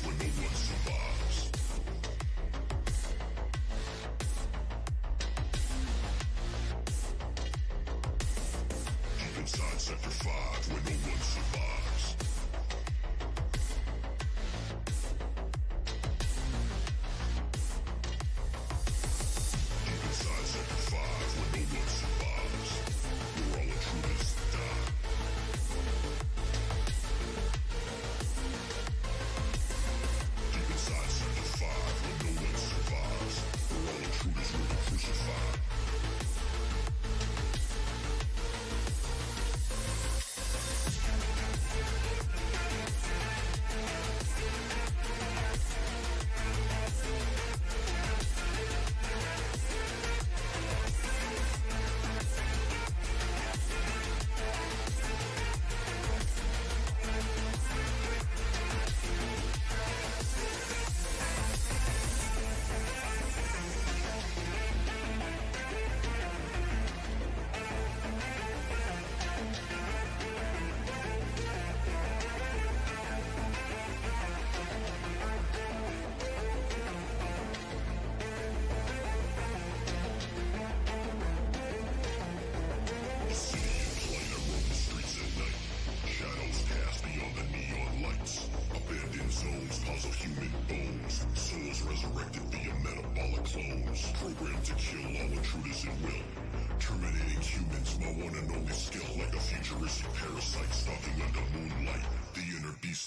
where no one survives. Deep inside Sector 5 where no one survives. Deep inside Sector 5 where no one survives. Where all intruders die. Deep inside Sector 5 where no one survives. Where all intruders will be crucified.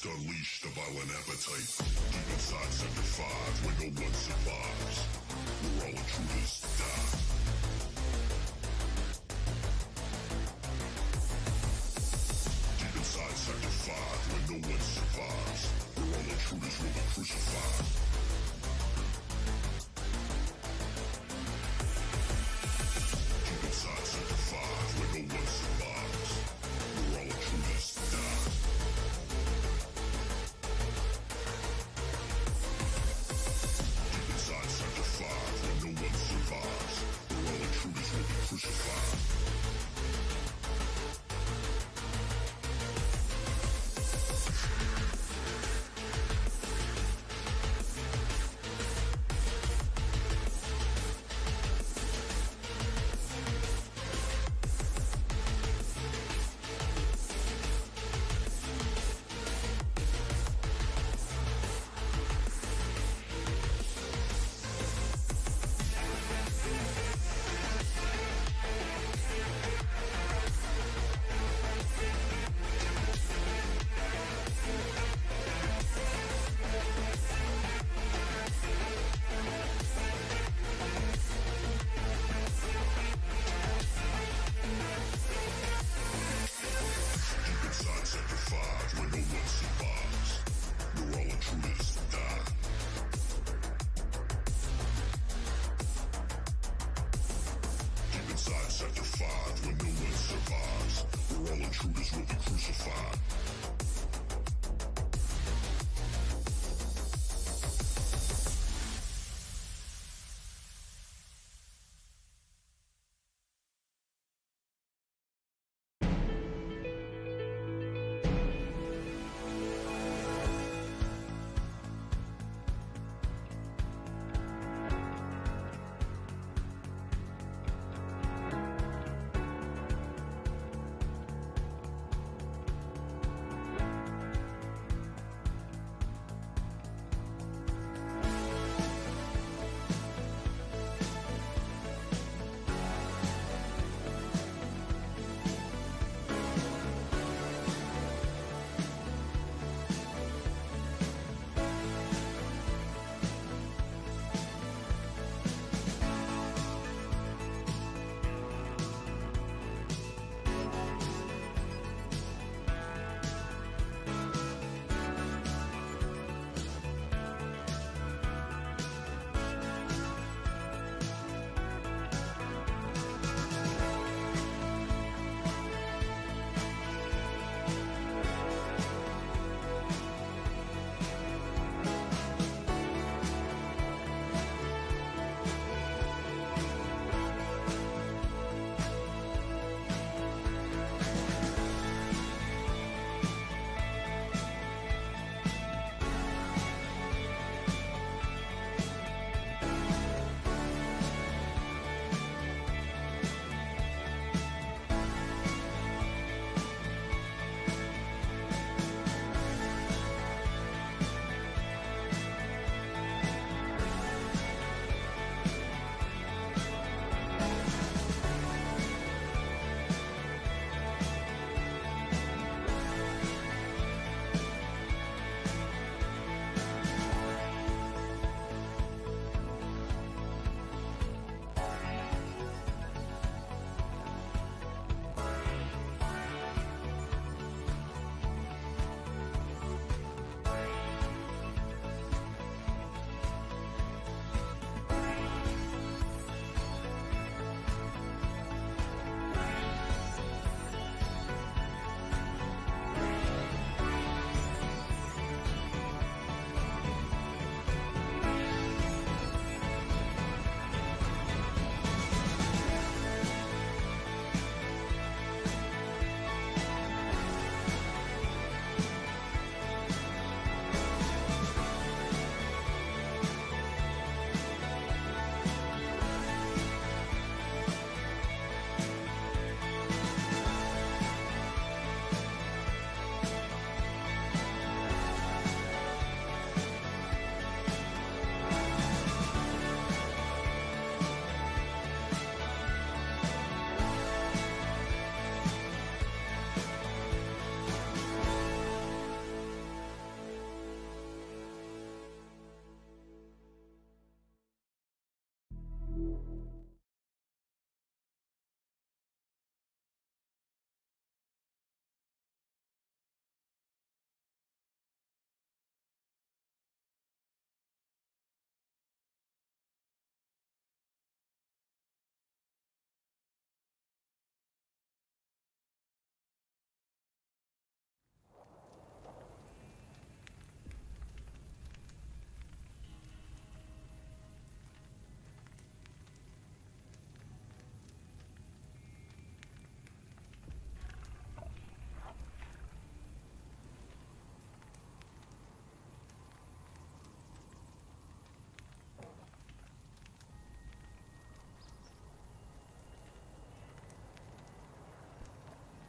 Unleash the violent appetite. Deep inside Sector 5 where no one survives. Where all intruders die. Deep inside Sector 5 where no one survives. Where all intruders will be crucified. Deep inside Sector 5 where no one survives. Where all intruders die. Inside Sector 5 where no one survives.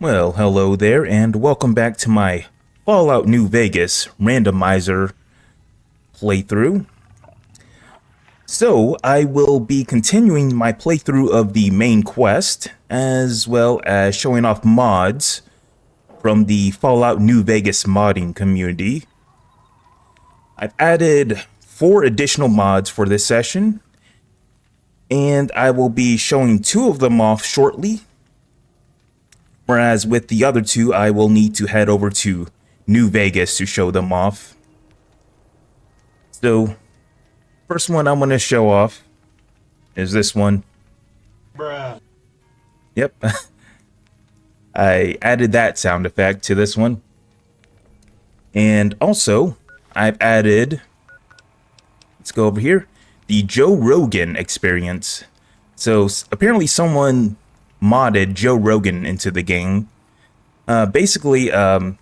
Well, hello there, and welcome back to my Fallout New Vegas Randomizer playthrough. So, I will be continuing my playthrough of the main quest, as well as showing off mods from the Fallout New Vegas modding community. I've added 4 additional mods for this session, and I will be showing 2 of them off shortly. Whereas with the other 2, I will need to head over to New Vegas to show them off. So, first one I'm going to show off is this one. Bruh. Yep. I added that sound effect to this one. And also, I've added, let's go over here, the Joe Rogan experience. So, apparently someone modded Joe Rogan into the game. Basically, Joe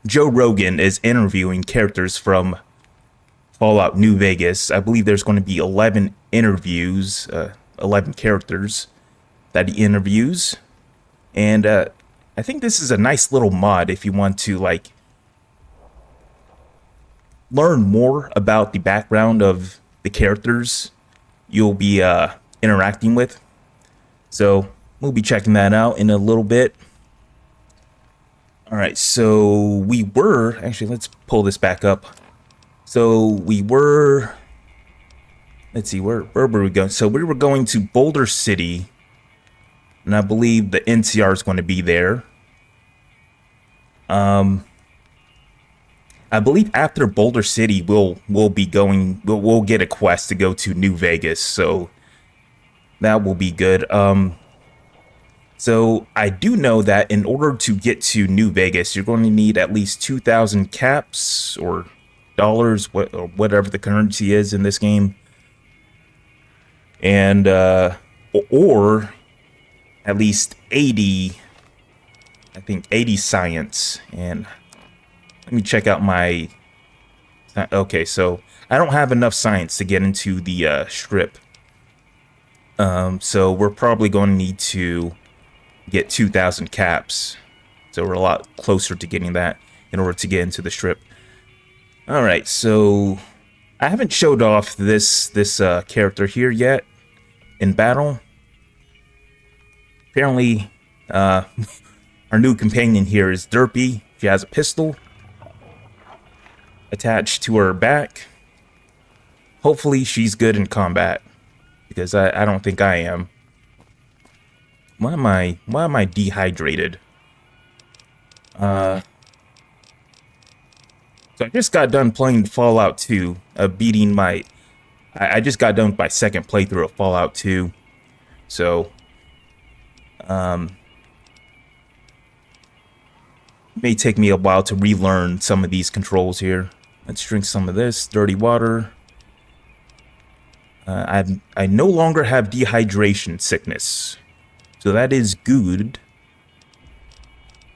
Rogan is interviewing characters from Fallout New Vegas. I believe there's going to be 11 interviews, 11 characters that he interviews. And I think this is a nice little mod if you want to, like, learn more about the background of the characters you'll be interacting with. So we'll be checking that out in a little bit. All right, so we were, actually, let's pull this back up. So we were, let's see, where were we going? So we were going to Boulder City, and I believe the NCR is going to be there. I believe after Boulder City, we'll be going, we'll get a quest to go to New Vegas, so that will be good. So I do know that in order to get to New Vegas, you're going to need at least 2,000 caps or dollars, or whatever the currency is in this game, and or at least 80, I think 80 science. And let me check out my, okay, so I don't have enough science to get into the strip. So we're probably going to need to get 2,000 caps. So we're a lot closer to getting that in order to get into the strip. All right, so I haven't showed off this character here yet in battle. Apparently, our new companion here is Derpy. She has a pistol attached to her back. Hopefully, she's good in combat, because I don't think I am. Why am I dehydrated? So I just got done playing Fallout 2, beating my, I just got done with my second playthrough of Fallout 2. So, it may take me a while to relearn some of these controls here. Let's drink some of this dirty water. I no longer have dehydration sickness, so that is good.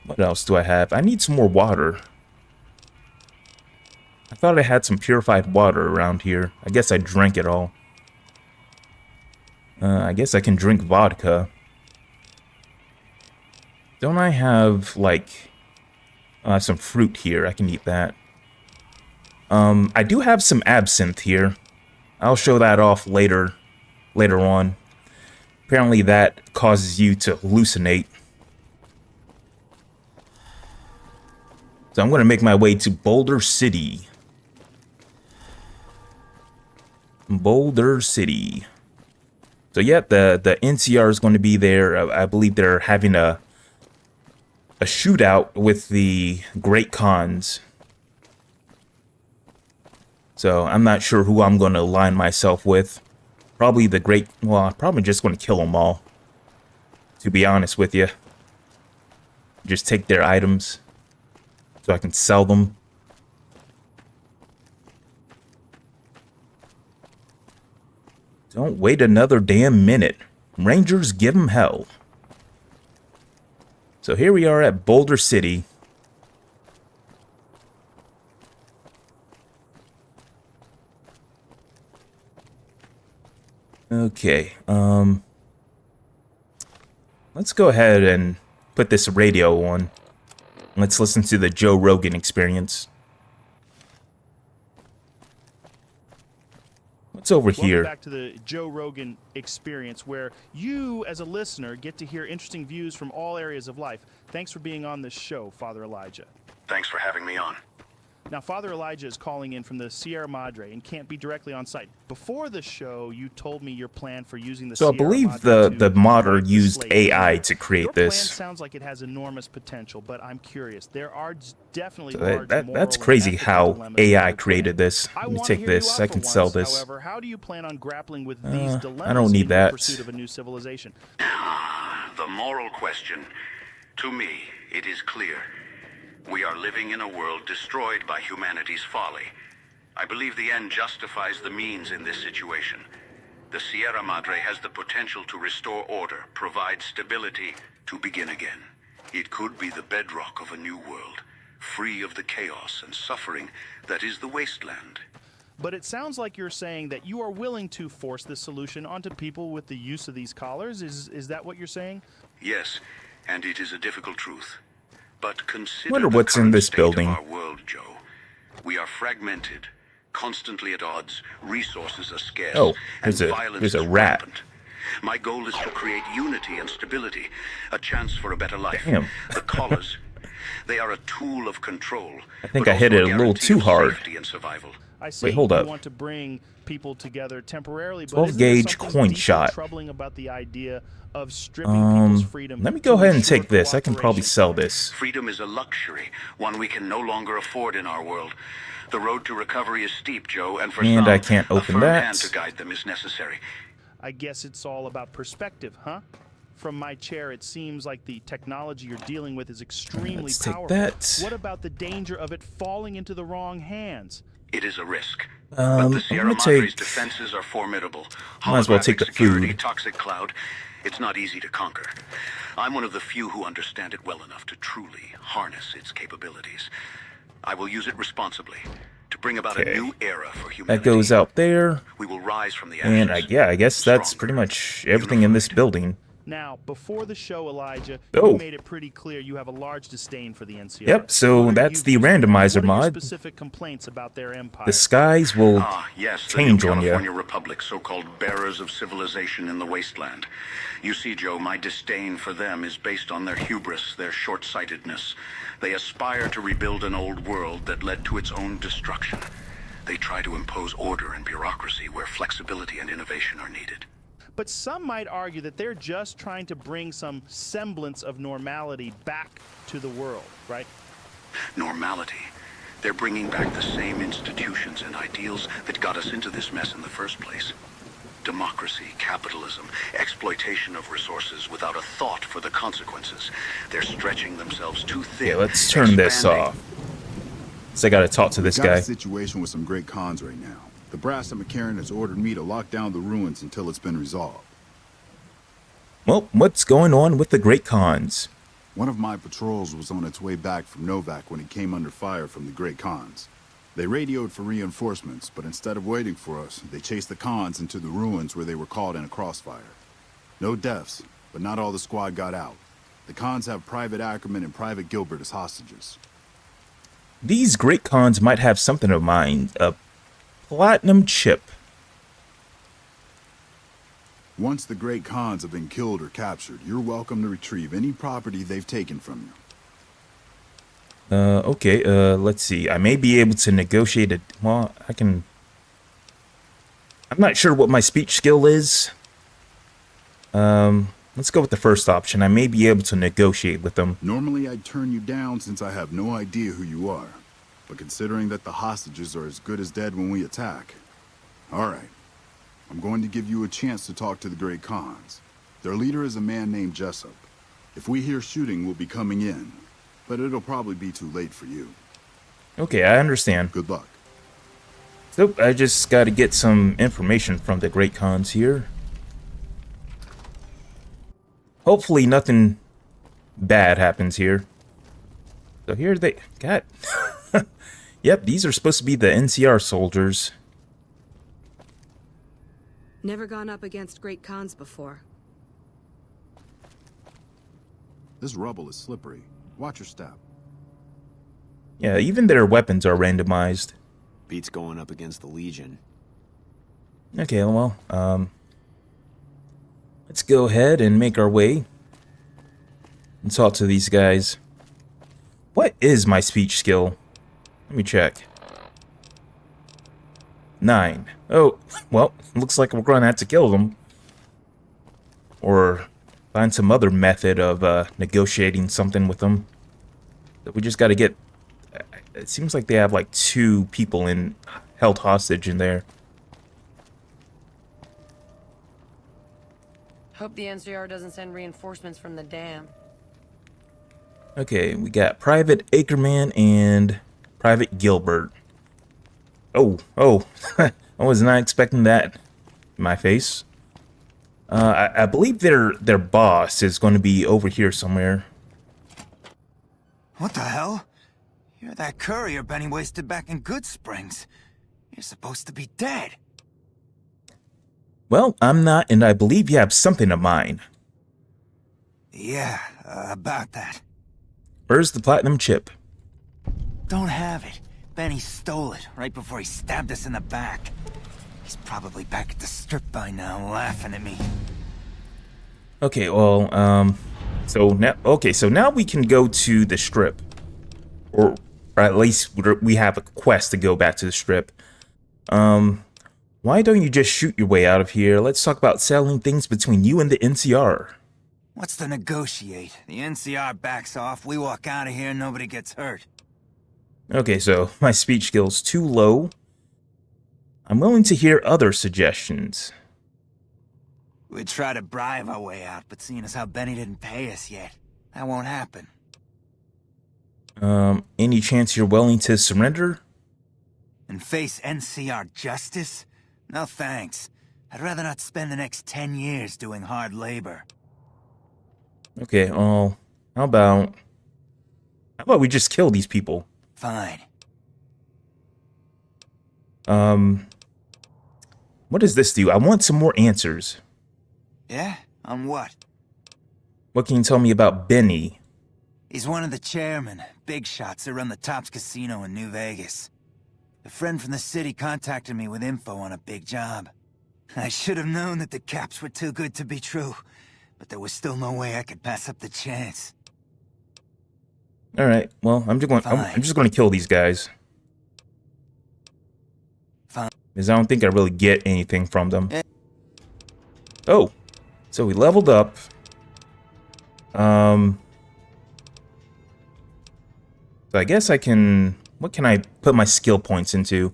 What else do I have? I need some more water. I thought I had some purified water around here. I guess I drank it all. I guess I can drink vodka. Don't I have, like, some fruit here? I can eat that. I do have some absinthe here. I'll show that off later on. Apparently that causes you to hallucinate. So I'm going to make my way to Boulder City. Boulder City. So yeah, the NCR is going to be there. I believe they're having a shootout with the Great Khans. So I'm not sure who I'm going to align myself with. Probably the Great... Well, I'm probably just going to kill them all, to be honest with you. Just take their items so I can sell them. Don't wait another damn minute. Rangers, give 'em hell. So here we are at Boulder City. Okay, let's go ahead and put this radio on. Let's listen to the Joe Rogan Experience. What's over here? Welcome back to the Joe Rogan Experience, where you, as a listener, get to hear interesting views from all areas of life. Thanks for being on this show, Father Elijah. Thanks for having me on. Now, Father Elijah is calling in from the Sierra Madre and can't be directly on site. Before the show, you told me your plan for using the So I Sierra believe Madre the to modder wipe the used slate AI clean. to create Your this. plan sounds like it has enormous potential, but I'm curious. There are definitely So large that's moral and crazy ethical how dilemmas AI with the created plan. this. I Let me wanna take hear you this. out I for can sell once. this. However, how do you plan on grappling with these dilemmas I don't need in your that. pursuit of a new civilization? The moral question. To me, it is clear. We are living in a world destroyed by humanity's folly. I believe the end justifies the means in this situation. The Sierra Madre has the potential to restore order, provide stability, to begin again. It could be the bedrock of a new world, free of the chaos and suffering that is the wasteland. But it sounds like you're saying that you are willing to force this solution onto people with the use of these collars. Is that what you're saying? Yes, and it is a difficult truth. But consider Wonder the what's in current this state building. of our world, Joe. We are fragmented, constantly at odds, resources are scarce, Oh, and there's violence a is rat. rampant. My goal is to create unity and stability, a chance for a better life. Damn. The collars, they are a tool of control. I think but I hit also it a little guarantee too of hard. safety and survival. I see. hold you up. want to bring people together temporarily, but 12 isn't there gauge something coin deeply shot. troubling about the idea of stripping people's freedom? Let me to go ahead and ensure take this. I can probably cooperation? sell this. Freedom is a luxury, one we can no longer afford in our world. The road to recovery is steep, Joe, and for And some, I can't a open firm that. hand to guide them is necessary. I guess it's all about perspective, huh? From my chair, it seems like the technology you're dealing with is extremely Let's take powerful. that. What about the danger of it falling into the wrong hands? It is a risk. But I'm the Sierra gonna Madre's take- defenses are formidable. Might as well take the Holographic security, food. toxic cloud. It's not easy to conquer. I'm one of the few who understand it well enough to truly harness its capabilities. I will use it responsibly to bring about Okay. a new era for humanity. That goes out there. We will rise from the And ashes. I guess that's stronger, pretty much everything in this unified. building. Now, before the show, Elijah, Oh. you made it pretty clear you have a large disdain for the NCR. Yep, so What are that's you the using? randomizer What are your mod. specific complaints about their empire? The skies will Ah, yes, the change new on California you. Republic, so-called bearers of civilization in the wasteland. You see, Joe, my disdain for them is based on their hubris, their short-sightedness. They aspire to rebuild an old world that led to its own destruction. They try to impose order and bureaucracy where flexibility and innovation are needed. But some might argue that they're just trying to bring some semblance of normality back to the world, right? Normality. They're bringing back the same institutions and ideals that got us into this mess in the first place. Democracy, capitalism, exploitation of resources without a thought for the consequences. They're stretching themselves too thin. Okay, let's turn this expanding. off. So I gotta talk to this We've got guy. a situation with some great cons right now. The brass at McCarran has ordered me to lock down the ruins until it's been resolved. Well, what's going on with the Great Khans? One of my patrols was on its way back from Novak when it came under fire from the Great Khans. They radioed for reinforcements, but instead of waiting for us, they chased the Khans into the ruins where they were caught in a crossfire. No deaths, but not all the squad got out. The Khans have Private Ackerman and Private Gilbert as hostages. These Great Khans might have something of mine. A platinum chip. Once the Great Khans have been killed or captured, you're welcome to retrieve any property they've taken from you. Okay, let's see. I may be able to negotiate it. Well, I can... I'm not sure what my speech skill is. Let's go with the first option. I may be able to negotiate with them. Normally I'd turn you down since I have no idea who you are. But considering that the hostages are as good as dead when we attack... Alright. I'm going to give you a chance to talk to the Great Khans. Their leader is a man named Jessup. If we hear shooting, we'll be coming in. But it'll probably be too late for you. Okay, I understand. Good luck. So, I just gotta get some information from the Great Khans here. Hopefully nothing bad happens here. So here they... God. Yep, these are supposed to be the NCR soldiers. Never gone up against Great Khans before. This rubble is slippery. Watch your step. Yeah, even their weapons are randomized. Beats going up against the Legion. Okay, well, let's go ahead and make our way and talk to these guys. What is my speech skill? Let me check. 9. Oh, well, looks like we're going to have to kill them. Or find some other method of negotiating something with them. But we just got to get... It seems like they have like 2 people held hostage in there. Hope the NCR doesn't send reinforcements from the dam. Okay, we got Private Ackerman and Private Gilbert. Oh, I was not expecting that in my face. I believe their boss is going to be over here somewhere. What the hell? You're that courier Benny wasted back in Good Springs. You're supposed to be dead. Well, I'm not, and I believe you have something of mine. Yeah, about that. Where's the platinum chip? Don't have it. Benny stole it right before he stabbed us in the back. He's probably back at the strip by now, laughing at me. Okay, well, so now we can go to the strip. Or at least we have a quest to go back to the strip. Why don't you just shoot your way out of here? Let's talk about settling things between you and the NCR. What's to negotiate? The NCR backs off, we walk out of here, nobody gets hurt. Okay, so my speech skill's too low. I'm willing to hear other suggestions. We'd try to bribe our way out, but seeing as how Benny didn't pay us yet, that won't happen. Any chance you're willing to surrender? And face NCR justice? No thanks. I'd rather not spend the next 10 years doing hard labor. Okay, well, how about we just kill these people? Fine. What does this do? I want some more answers. Yeah? On what? What can you tell me about Benny? He's one of the chairmen, big shots that run the Tops Casino in New Vegas. A friend from the city contacted me with info on a big job. I should have known that the caps were too good to be true, but there was still no way I could pass up the chance. All right. Well, I'm just going to kill these guys. Fine. Because I don't think I really get anything from them. Oh, so we leveled up. So I guess I can... What can I put my skill points into?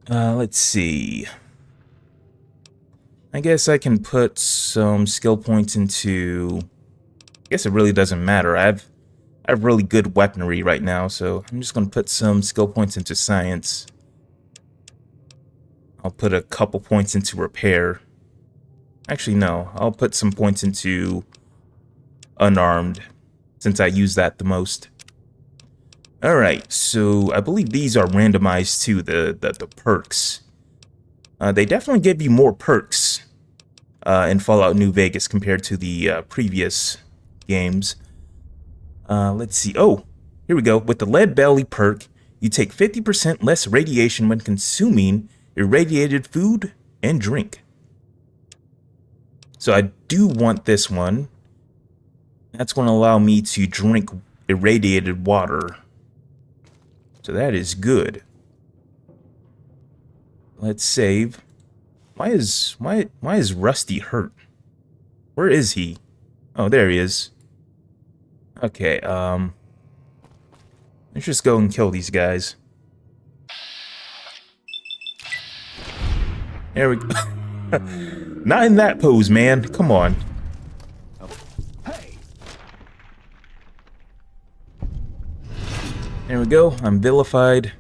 Let's see. I guess I can put some skill points into... I guess it really doesn't matter. I have really good weaponry right now, so I'm just going to put some skill points into science. I'll put a couple points into repair. Actually, no. I'll put some points into unarmed, since I use that the most. Alright, so I believe these are randomized too, the perks. They definitely give you more perks in Fallout New Vegas compared to the previous games. Let's see. Oh, here we go. With the lead belly perk, you take 50% less radiation when consuming irradiated food and drink. So I do want this one. That's going to allow me to drink irradiated water. So that is good. Let's save. Why is Rusty hurt? Where is he? Oh, there he is. Okay, let's just go and kill these guys. There we go. Not in that pose, man. Come on. There we go. I'm vilified.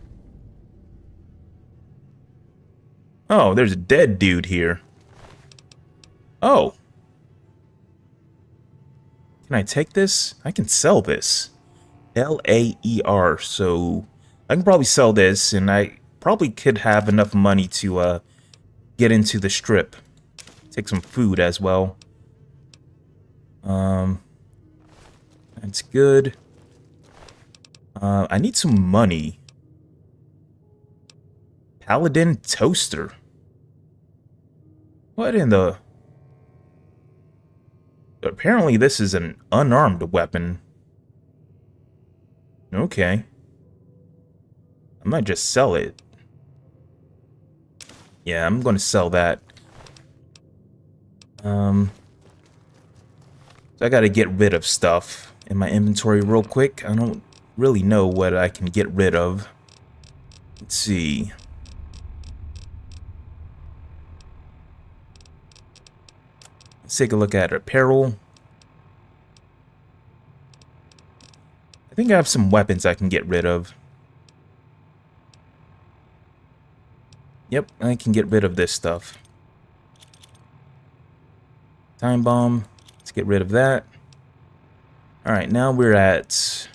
Oh, there's a dead dude here. Oh. Can I take this? I can sell this. L-A-E-R. So I can probably sell this, and I probably could have enough money to get into the strip. Take some food as well. That's good. I need some money. Paladin toaster. What in the... Apparently this is an unarmed weapon. Okay. I might just sell it. Yeah, I'm going to sell that. So I got to get rid of stuff in my inventory real quick. I don't really know what I can get rid of. Let's see. Let's take a look at apparel. I think I have some weapons I can get rid of. Yep, I can get rid of this stuff. Time bomb. Let's get rid of that. Alright, now we're at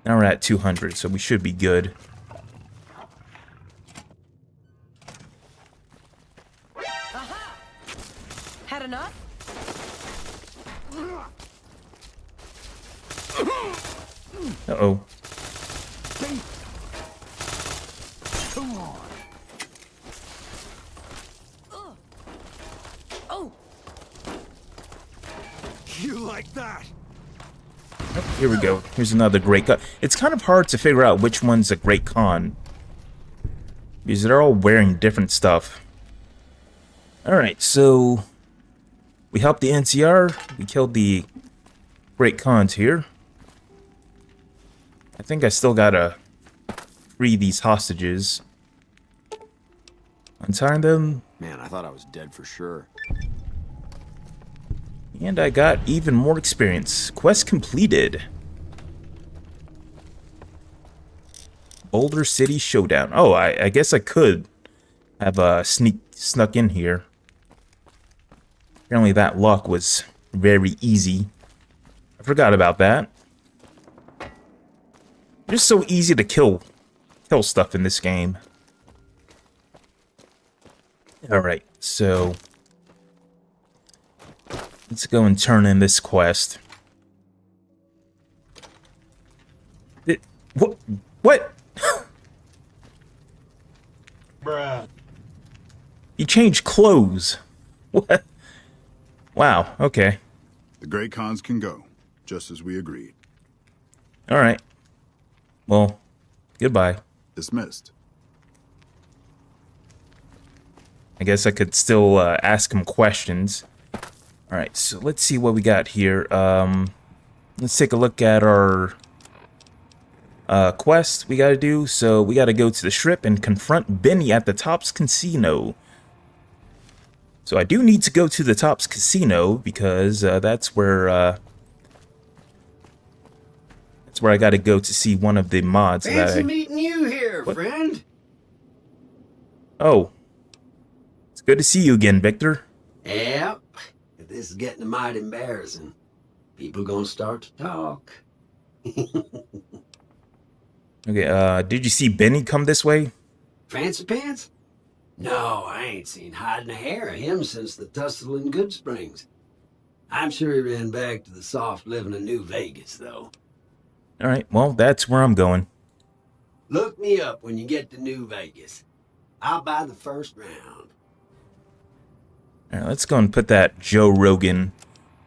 200, so we should be good. Aha! Had enough? Uh-oh. Come on. Oh! You like that? Oh, here we go. Here's another great con. It's kind of hard to figure out which one's a great con, because they're all wearing different stuff. Alright, so we helped the NCR. We killed the great cons here. I think I still gotta free these hostages. Untie them. Man, I thought I was dead for sure. And I got even more experience. Quest completed. Boulder City Showdown. Oh, I guess I could have snuck in here. Apparently that lock was very easy. I forgot about that. Just so easy to kill stuff in this game. Alright, so let's go and turn in this quest. What? What? Bruh. You changed clothes. What? Wow, okay. The Great Khans can go, just as we agreed. Alright. Well, goodbye. Dismissed. I guess I could still ask him questions. Alright, so let's see what we got here. Let's take a look at our quest we gotta do. So we gotta go to the Strip and confront Benny at the Tops Casino. So I do need to go to the Tops Casino because that's where I gotta go to see one of the mods. Fancy meeting you here, What? friend. Oh. It's good to see you again, Victor. Yep. This is getting mighty embarrassing. People gonna start to talk. Okay, did you see Benny come this way? Fancy pants? No, I ain't seen hide nor hair of him since the tussle in Good Springs. I'm sure he ran back to the soft living of New Vegas, though. Alright, well, that's where I'm going. Look me up when you get to New Vegas. I'll buy the first round. Alright, let's go and put that Joe Rogan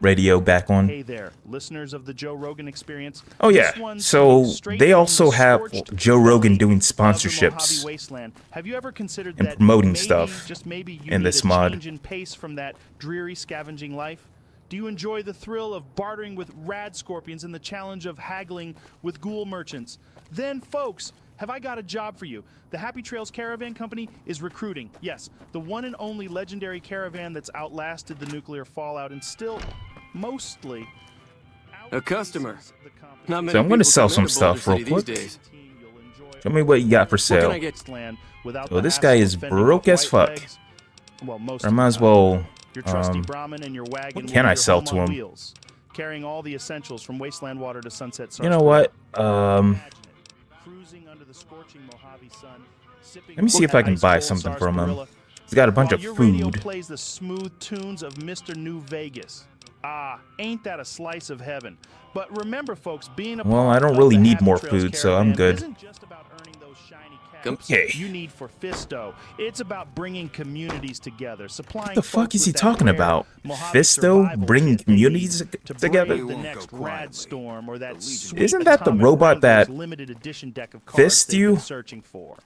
radio back on. Hey there, listeners of the Joe Rogan Experience. Oh yeah, This one's so straight they from also the have scorched Joe Rogan belly doing of the sponsorships Mojave Wasteland. Have you ever considered and that promoting maybe, stuff just maybe you in need this a mod. change in pace from that dreary scavenging life? Do you enjoy the thrill of bartering with rad scorpions and the challenge of haggling with ghoul merchants? Then, folks, have I got a job for you. The Happy Trails Caravan Company is recruiting. Yes, the one and only legendary caravan that's outlasted the nuclear fallout and still mostly A customer. outpaces Not many So I'm going to people sell come some into stuff Boulder real City quick. these days. Show me what you got for What sale. can I get? Land without So the this guy hassle is of fending broke off as white fuck. legs. Well, most I of might the as time. well. Your trusty Brahmin and your wagon what will can be I your sell home to on him? wheels, carrying all the essentials from wasteland water to sunset. You know what? Imagine it, cruising under the scorching Mojave sun, sipping Let me see if I can ice buy cold something SARS from him. Gorilla. He's got a bunch while of your radio food. plays the smooth tunes of Mr. New Vegas. Ah, ain't that a slice of heaven? But remember, folks, being a Well, part I don't of really the need Happy more Trails food, so I'm caravan good. isn't just about earning those shiny caps Okay. you need for Fisto. It's about bringing communities together, supplying What the fuck folks is he with that talking rare about? Mojave Fisto survival bringing kit they need communities to together? brave the next rad storm or that sweet Isn't that the Atomic robot Wranglers that limited edition deck of cards fists they've you? been searching for.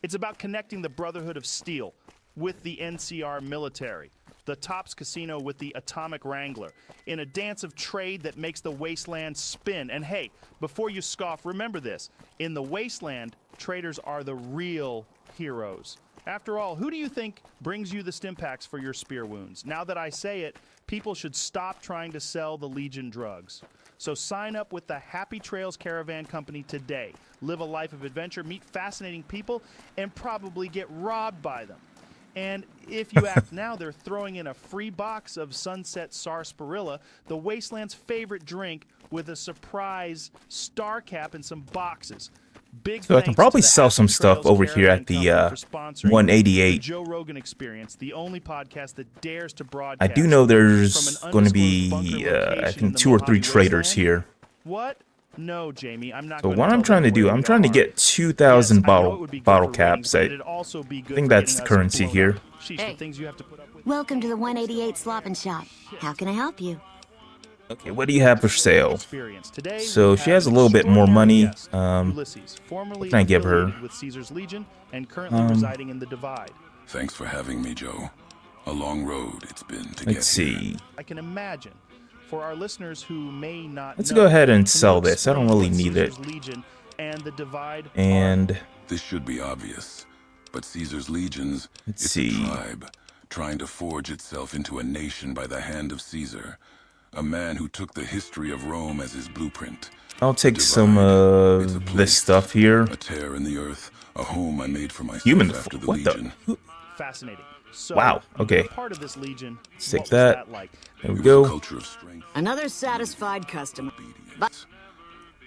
It's about connecting the Brotherhood of Steel with the NCR military, the Tops Casino with the Atomic Wrangler, in a dance of trade that makes the wasteland spin. And hey, before you scoff, remember this. In the wasteland, traders are the real heroes. After all, who do you think brings you the stim packs for your spear wounds? Now that I say it, people should stop trying to sell the Legion drugs. So sign up with the Happy Trails Caravan Company today. Live a life of adventure, meet fascinating people, and probably get robbed by them. And if you act now, they're throwing in a free box of Sunset Sarsaparilla, the Wasteland's favorite drink, with a surprise star cap and some boxes. Big So I can thanks probably to the sell some Happy stuff Trails over here Caravan at the Company for sponsoring 188. the Joe Rogan Experience, the only podcast that dares to I broadcast. do know from there's an going to undisclosed be, bunker I location in think, the 2 or 3 Mojave traders Wasteland. here. What? No, Jamie, I'm not So going what to I'm tell trying to them do, where I'm we trying to are. get 2,000 Yes, I know it would be good bottle for caps. ratings, but I it'd also be good think for that's getting the us currency blown here. up. Sheesh, the things you have to put up with. Welcome to the 188 Slop and Shop. How can I help you? Okay, what do you have for sale? Experience. Today, So we she have has a an little bit more money. extraordinary guest, Ulysses, formerly what can I give her? affiliated with Caesar's Legion and currently residing in the Divide. Thanks for having me, Joe. A long road it's been to Let's get see. here. I can imagine, for our listeners who may not Let's know, go ahead and can you sell this. I don't explain really what need it. Caesar's Legion and the Divide are? And This should be obvious, but Caesar's legions, Let's it's see. a tribe trying to forge itself into a nation by the hand of Caesar, a man who took the history of Rome as his blueprint. I'll take Divide. some It's a this place, stuff here. a tear in the earth, a home I made for myself Human, after the what Legion. the? Fascinating. So, Wow, okay. you're part of this Legion. Take What was that. like? There we It was a go. culture of strength, Another satisfied customer. obedience,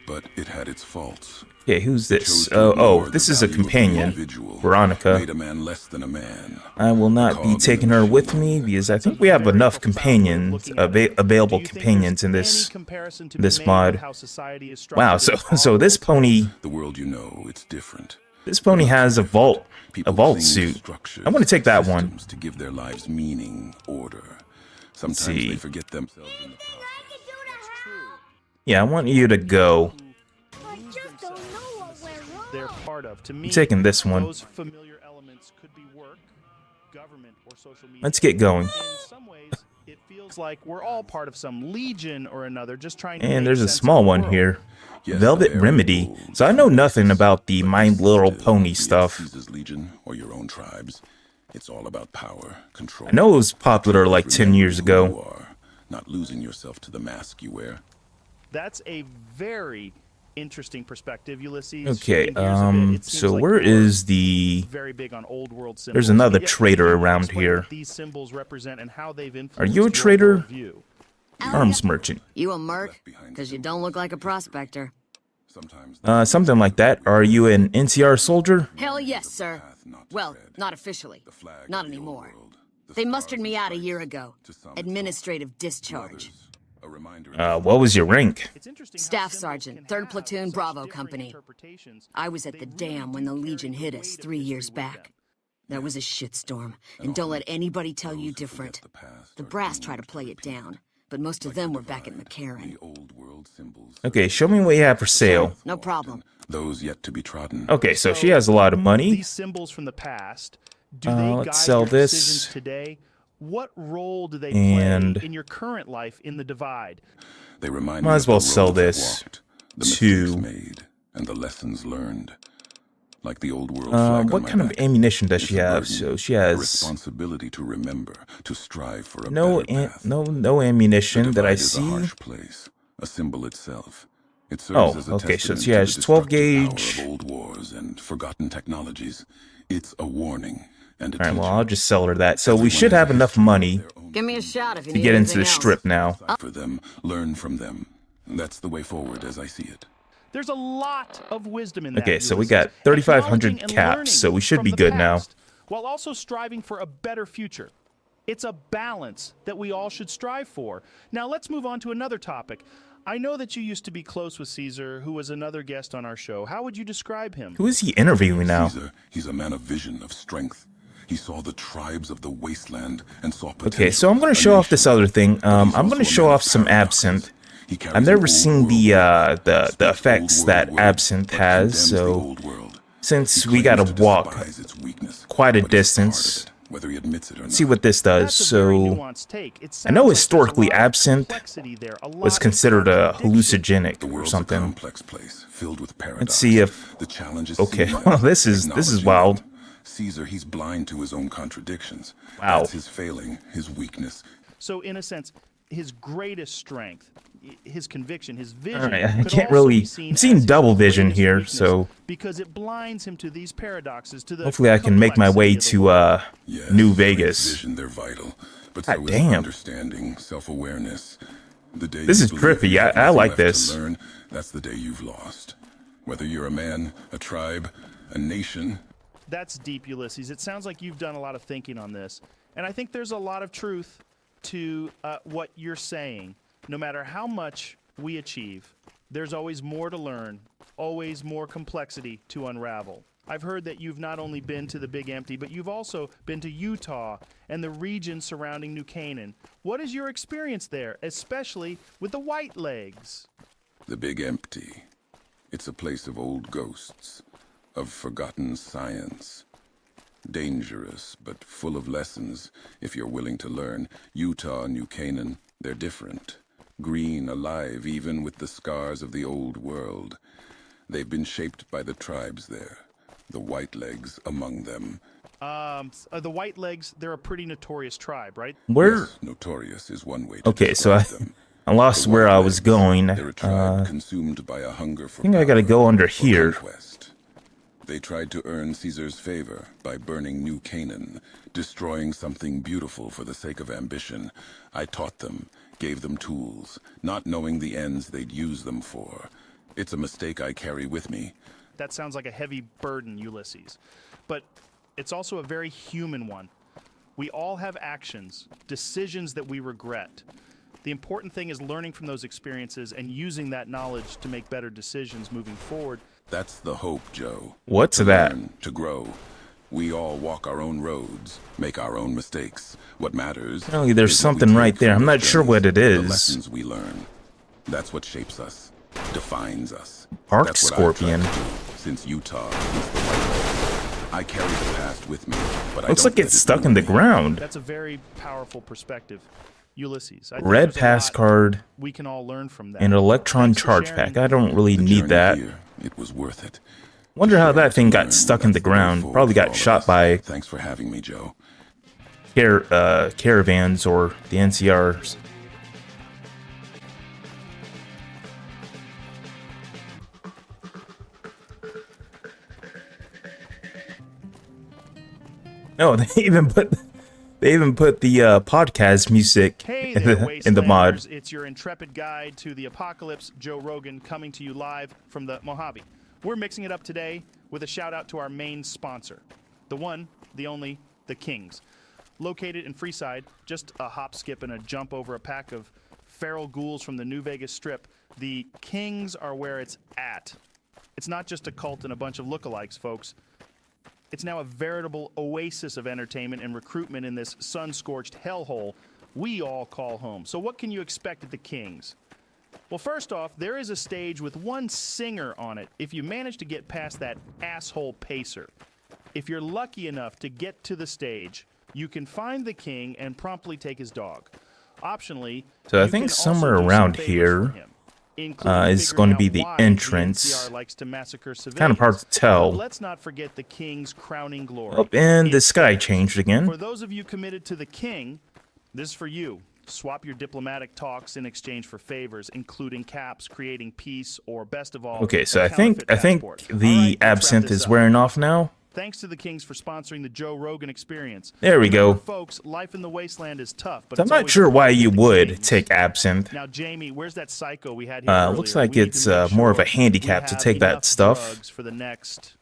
but it had its faults. Okay, who's Chose this? to ignore Oh, the this is a value of the companion. individual, Veronica. made a man less than a man. I will not be Cog in taking the her with machine. me because I think we have enough companions, available Do you think companions in there's this any comparison to be this made mod. with how society is Wow, structured so in this our pony The world you know, it's different. this pony has a vault People suit. sing structures, I want to take that one. systems to give their lives meaning, order. Sometimes see. they forget themselves in the process. Yeah, I want you to go. they're part of. To me, I'm taking this one. those familiar elements could be work, government, or social media. Let's get going. In some ways, it feels like we're all part of some legion or another, just trying to And make there's a sense of small the one world. here. Yes, Velvet the Remedy. rules, So I know nothing about the but My Little still, Pony be it stuff. Caesar's Legion or your own tribes, it's all about power, control. I know it was popular like 10 years Remembering who ago. you are, not losing yourself to the mask you wear. That's a very interesting perspective, Ulysses. Okay, Shifting gears a bit, it seems so like where you're is the... very big on old world symbols. There's another And yet, trader can you around explain here. what these symbols represent and how they've influenced Are you a your trader? worldview? Arms merchant. You a merc? Because you don't look like a prospector. Sometimes Something like that. Are you an NCR soldier? Hell yes, sir. Well, not officially. Not anymore. They mustered me out a year ago. Administrative discharge. a reminder. What was your rank? It's interesting how Staff symbols Sergeant, can 3rd have Platoon such Bravo different Company. interpretations. I was at They the really dam do when the carry Legion hit weight us of 3 years history with back. them. That was a shitstorm, and don't let anybody tell you different. The brass try to play it down, but most of them were back at McCarran. The old world symbols. Okay, show me what you have for sale. No problem. Those yet to be trodden. Okay, so she has a lot of money. These symbols from the past, do they let's guide sell your this. decisions today? What role do they And- play in your current life in the Divide? They remind Might me as of well the sell roads I've this walked, the to- mistakes made, and the lessons learned. Like the old world flag What on my kind of back. ammunition does It's she a have? burden, So she a has responsibility to remember, to strive for a no better path. no ammunition The that I Divide is a see. harsh place, a symbol itself. It serves Oh, as a okay, so testament she to has the 12 destructive gauge. power of old wars and forgotten technologies. It's a warning and a All right, well, teaching. I'll just sell her that. So we Everyone should has a have enough history of money their own Give me a journey. shot if you to need get into anything the else. strip now. Fight for them, learn from them. That's the way forward as I see it. There's a lot of wisdom in that. Okay, so we Ulysses. got 3,500 Acknowledging and caps, learning so we should from be the good now. past. while also striving for a better future. It's a balance that we all should strive for. Now let's move on to another topic. I know that you used to be close with Caesar, who was another guest on our show. How would you describe him? Who is he interviewing now? Caesar, he's a man of vision, of strength. He saw the tribes of the wasteland and saw potential. Okay, so I'm going to show off this other thing. I'm going to show off some absinthe. I've never seen the effects that absinthe has, so since we got to walk quite a distance, whether he admits it or not. See what this does. So I know historically absinthe was considered a hallucinogenic or something. Let's see if okay. Well, this is wild. Caesar, he's blind to his own contradictions. Wow. That's his failing, his weakness. So in a sense, his greatest strength, his conviction, his vision. All right, I can't really. I'm seeing double vision here, so because it blinds him to these paradoxes. To the hopefully, I can make my way to New Vegas. Vision, they're vital, but God so damn. Understanding, self-awareness. The day this you is believe trippy. there's I like nothing left this. to learn, that's the day you've lost. Whether you're a man, a tribe, a nation. That's deep, Ulysses. It sounds like you've done a lot of thinking on this, and I think there's a lot of truth to what you're saying. No matter how much we achieve, there's always more to learn, always more complexity to unravel. I've heard that you've not only been to the Big Empty, but you've also been to Utah and the region surrounding New Canaan. What is your experience there, especially with the White Legs? The Big Empty. It's a place of old ghosts, of forgotten science. Dangerous, but full of lessons, if you're willing to learn. Utah and New Canaan, they're different. Green, alive, even with the scars of the old world. They've been shaped by the tribes there, the White Legs among them. The White Legs, they're a pretty notorious tribe, right? Where? Yes, notorious is one way to okay, so describe them. I lost where I was going. They're a tribe consumed by a hunger for I think I gotta go under here. Conquest. They tried to earn Caesar's favor by burning New Canaan, destroying something beautiful for the sake of ambition. I taught them, gave them tools, not knowing the ends they'd use them for. It's a mistake I carry with me. That sounds like a heavy burden, Ulysses. But it's also a very human one. We all have actions, decisions that we regret. The important thing is learning from those experiences and using that knowledge to make better decisions moving forward. That's the hope, Joe. What's to that? Learn, to grow. We all walk our own roads, make our own mistakes. What matters? Oh, there's something right there. I'm not sure what it is. The lessons we learn. That's what shapes us, defines us. Arc That's what Scorpion. I've tried to do since Utah, since the White Legs. I carry the past with me, but I Looks don't like let it's it stuck rule in the me. ground. That's a very powerful perspective, Ulysses. I think Red there's a pass lot card we can all learn from that. and electron Thanks for charge sharing. pack. I don't really The need journey that. here, it was worth it. Wonder how Share that thing to got learn, stuck in the that's way ground. forward Probably for all got of shot us. by Thanks for having me, Joe. caravans or the NCRs. No, they even put the podcast music Hey in there, the mod. Wastelanders. It's your intrepid guide to the apocalypse, Joe Rogan, coming to you live from the Mojave. We're mixing it up today with a shout out to our main sponsor, the one, the only, the Kings. Located in Freeside, just a hop, skip, and a jump over a pack of feral ghouls from the New Vegas Strip, the Kings are where it's at. It's not just a cult and a bunch of lookalikes, folks. It's now a veritable oasis of entertainment and recruitment in this sun-scorched hellhole we all call home. So what can you expect at the Kings? Well, first off, there is a stage with one singer on it if you manage to get past that asshole pacer. If you're lucky enough to get to the stage, you can find the king and promptly take his dog. Optionally, So I you think can also somewhere do some around favors here, for him, including is figuring going to out be the why entrance. NCR likes to massacre Kind of hard civilians. to tell. But let's not forget the king's crowning glory. Oh, and the It's sky theirs. changed again. For those of you committed to the king, this is for you. Swap your diplomatic talks in exchange for favors, including caps, creating peace, or best of all, Okay, so a I think counterfeit passport. the All right, let's wrap absinthe this is up. wearing off now. Thanks to the Kings for sponsoring the Joe Rogan Experience. There we go. Remember, folks, life in the wasteland is tough, but So I'm it's not always sure why worth it you with the would Kings. take absinthe. Now, Jamie, where's that psycho we had here Looks earlier? like We need it's to make more of a sure handicap we to have take that enough stuff. drugs for the next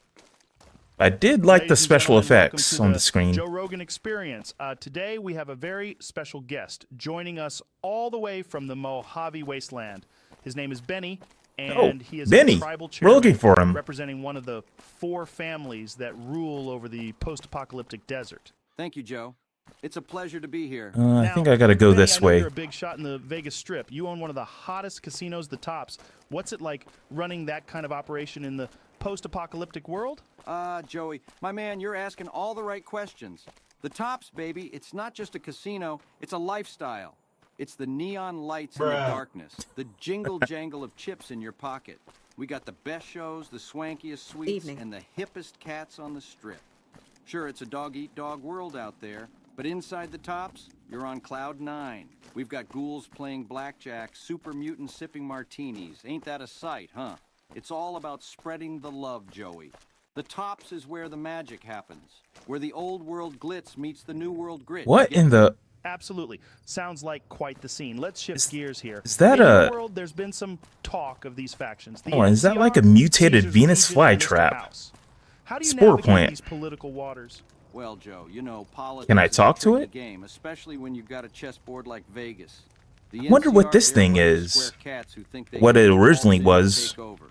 I did like the Ladies and special gentlemen, welcome effects to on the screen. Joe Rogan Experience. Today we have a very special guest joining us all the way from the Mojave Wasteland. His name is Benny, and he is Benny. a tribal We're chairman looking for him. representing one of the 4 families that rule over the post-apocalyptic desert. Thank you, Joe. It's a pleasure to be here. I think I gotta go Benny, this I know way. You're a big shot in the Vegas Strip. You own one of the hottest casinos, the Tops. What's it like running that kind of operation in the post-apocalyptic world? Joey, my man, you're asking all the right questions. The Tops, baby, it's not just a casino, it's a lifestyle. It's the neon lights in the darkness, the jingle-jangle of chips in your pocket. We got the best shows, the swankiest suites, and the hippest cats on the strip. Sure, it's a dog-eat-dog world out there, but inside the Tops, you're on cloud 9. We've got ghouls playing blackjack, super mutants sipping martinis. Ain't that a sight, huh? It's all about spreading the love, Joey. The Tops is where the magic happens, where the old world glitz meets the new world grit. What in the... Absolutely. Sounds like quite the scene. Let's shift gears here. Is that in a... the world, there's been some talk of these factions. The is that like a NCR, mutated Caesar's Venus Legion, and Mr. flytrap? House. How do you Spore navigate plant. these political waters? Well, Joe, you know, politics Can I is a talk to tricky it? game, especially when you've got a chessboard like Vegas. I wonder what this they're thing like is. square cats who think they What can it do all originally things and was. take over.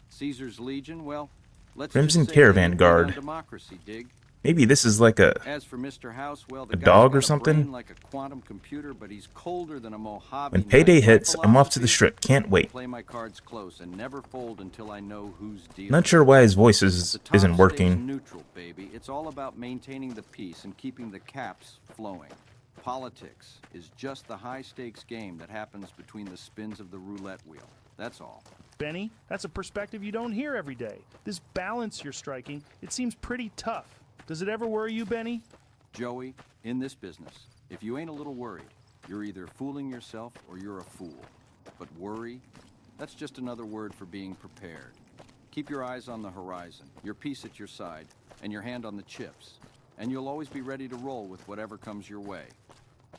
Caesar's Legion, well, let's Crimson just say they Caravan agree Guard. on democracy, dig? Maybe this is like a... As for Mr. House, well, a the guy's dog got or a something? brain like a quantum computer, but he's colder than a Mojave. When payday knight. My hits, I'm off to the philosophy? strip. Can't wait. Play my cards close and never fold until I know who's dealing. Not sure why his voice The isn't top stays working. neutral, baby. It's all about maintaining the peace and keeping the caps flowing. Politics is just the high-stakes game that happens between the spins of the roulette wheel. That's all. Benny, that's a perspective you don't hear every day. This balance you're striking, it seems pretty tough. Does it ever worry you, Benny? Joey, in this business, if you ain't a little worried, you're either fooling yourself or you're a fool. But worry, that's just another word for being prepared. Keep your eyes on the horizon, your piece at your side, and your hand on the chips. And you'll always be ready to roll with whatever comes your way.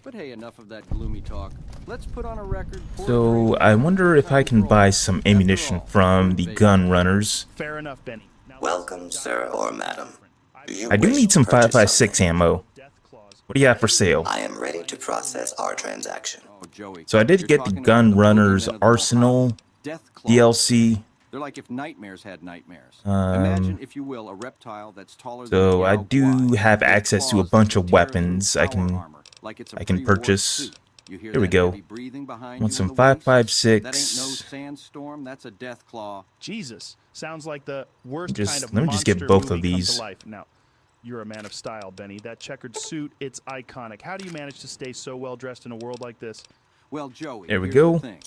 But hey, enough of that gloomy talk. Let's put on a record. So, I wonder if I can buy some ammunition from the gun runners. Fair enough, Benny. Welcome, sir or madam. I do need some 5.56 ammo. What do you have for sale? I am ready to process our transaction. So I did get the gun runners arsenal DLC. They're like if nightmares had nightmares. Imagine, if you will, a reptile that's taller So than I do have access to a bunch of weapons I can purchase. Here we go. Want some 5.56. That ain't no sandstorm, that's a Deathclaw. Jesus, sounds like the worst Just- kind of let me just get monster both of movie come to these. life. Now, you're a man of style, Benny. That checkered suit, it's iconic. How do you manage to stay so well dressed in a world like this? Well, Joey, There we here's go. the thing.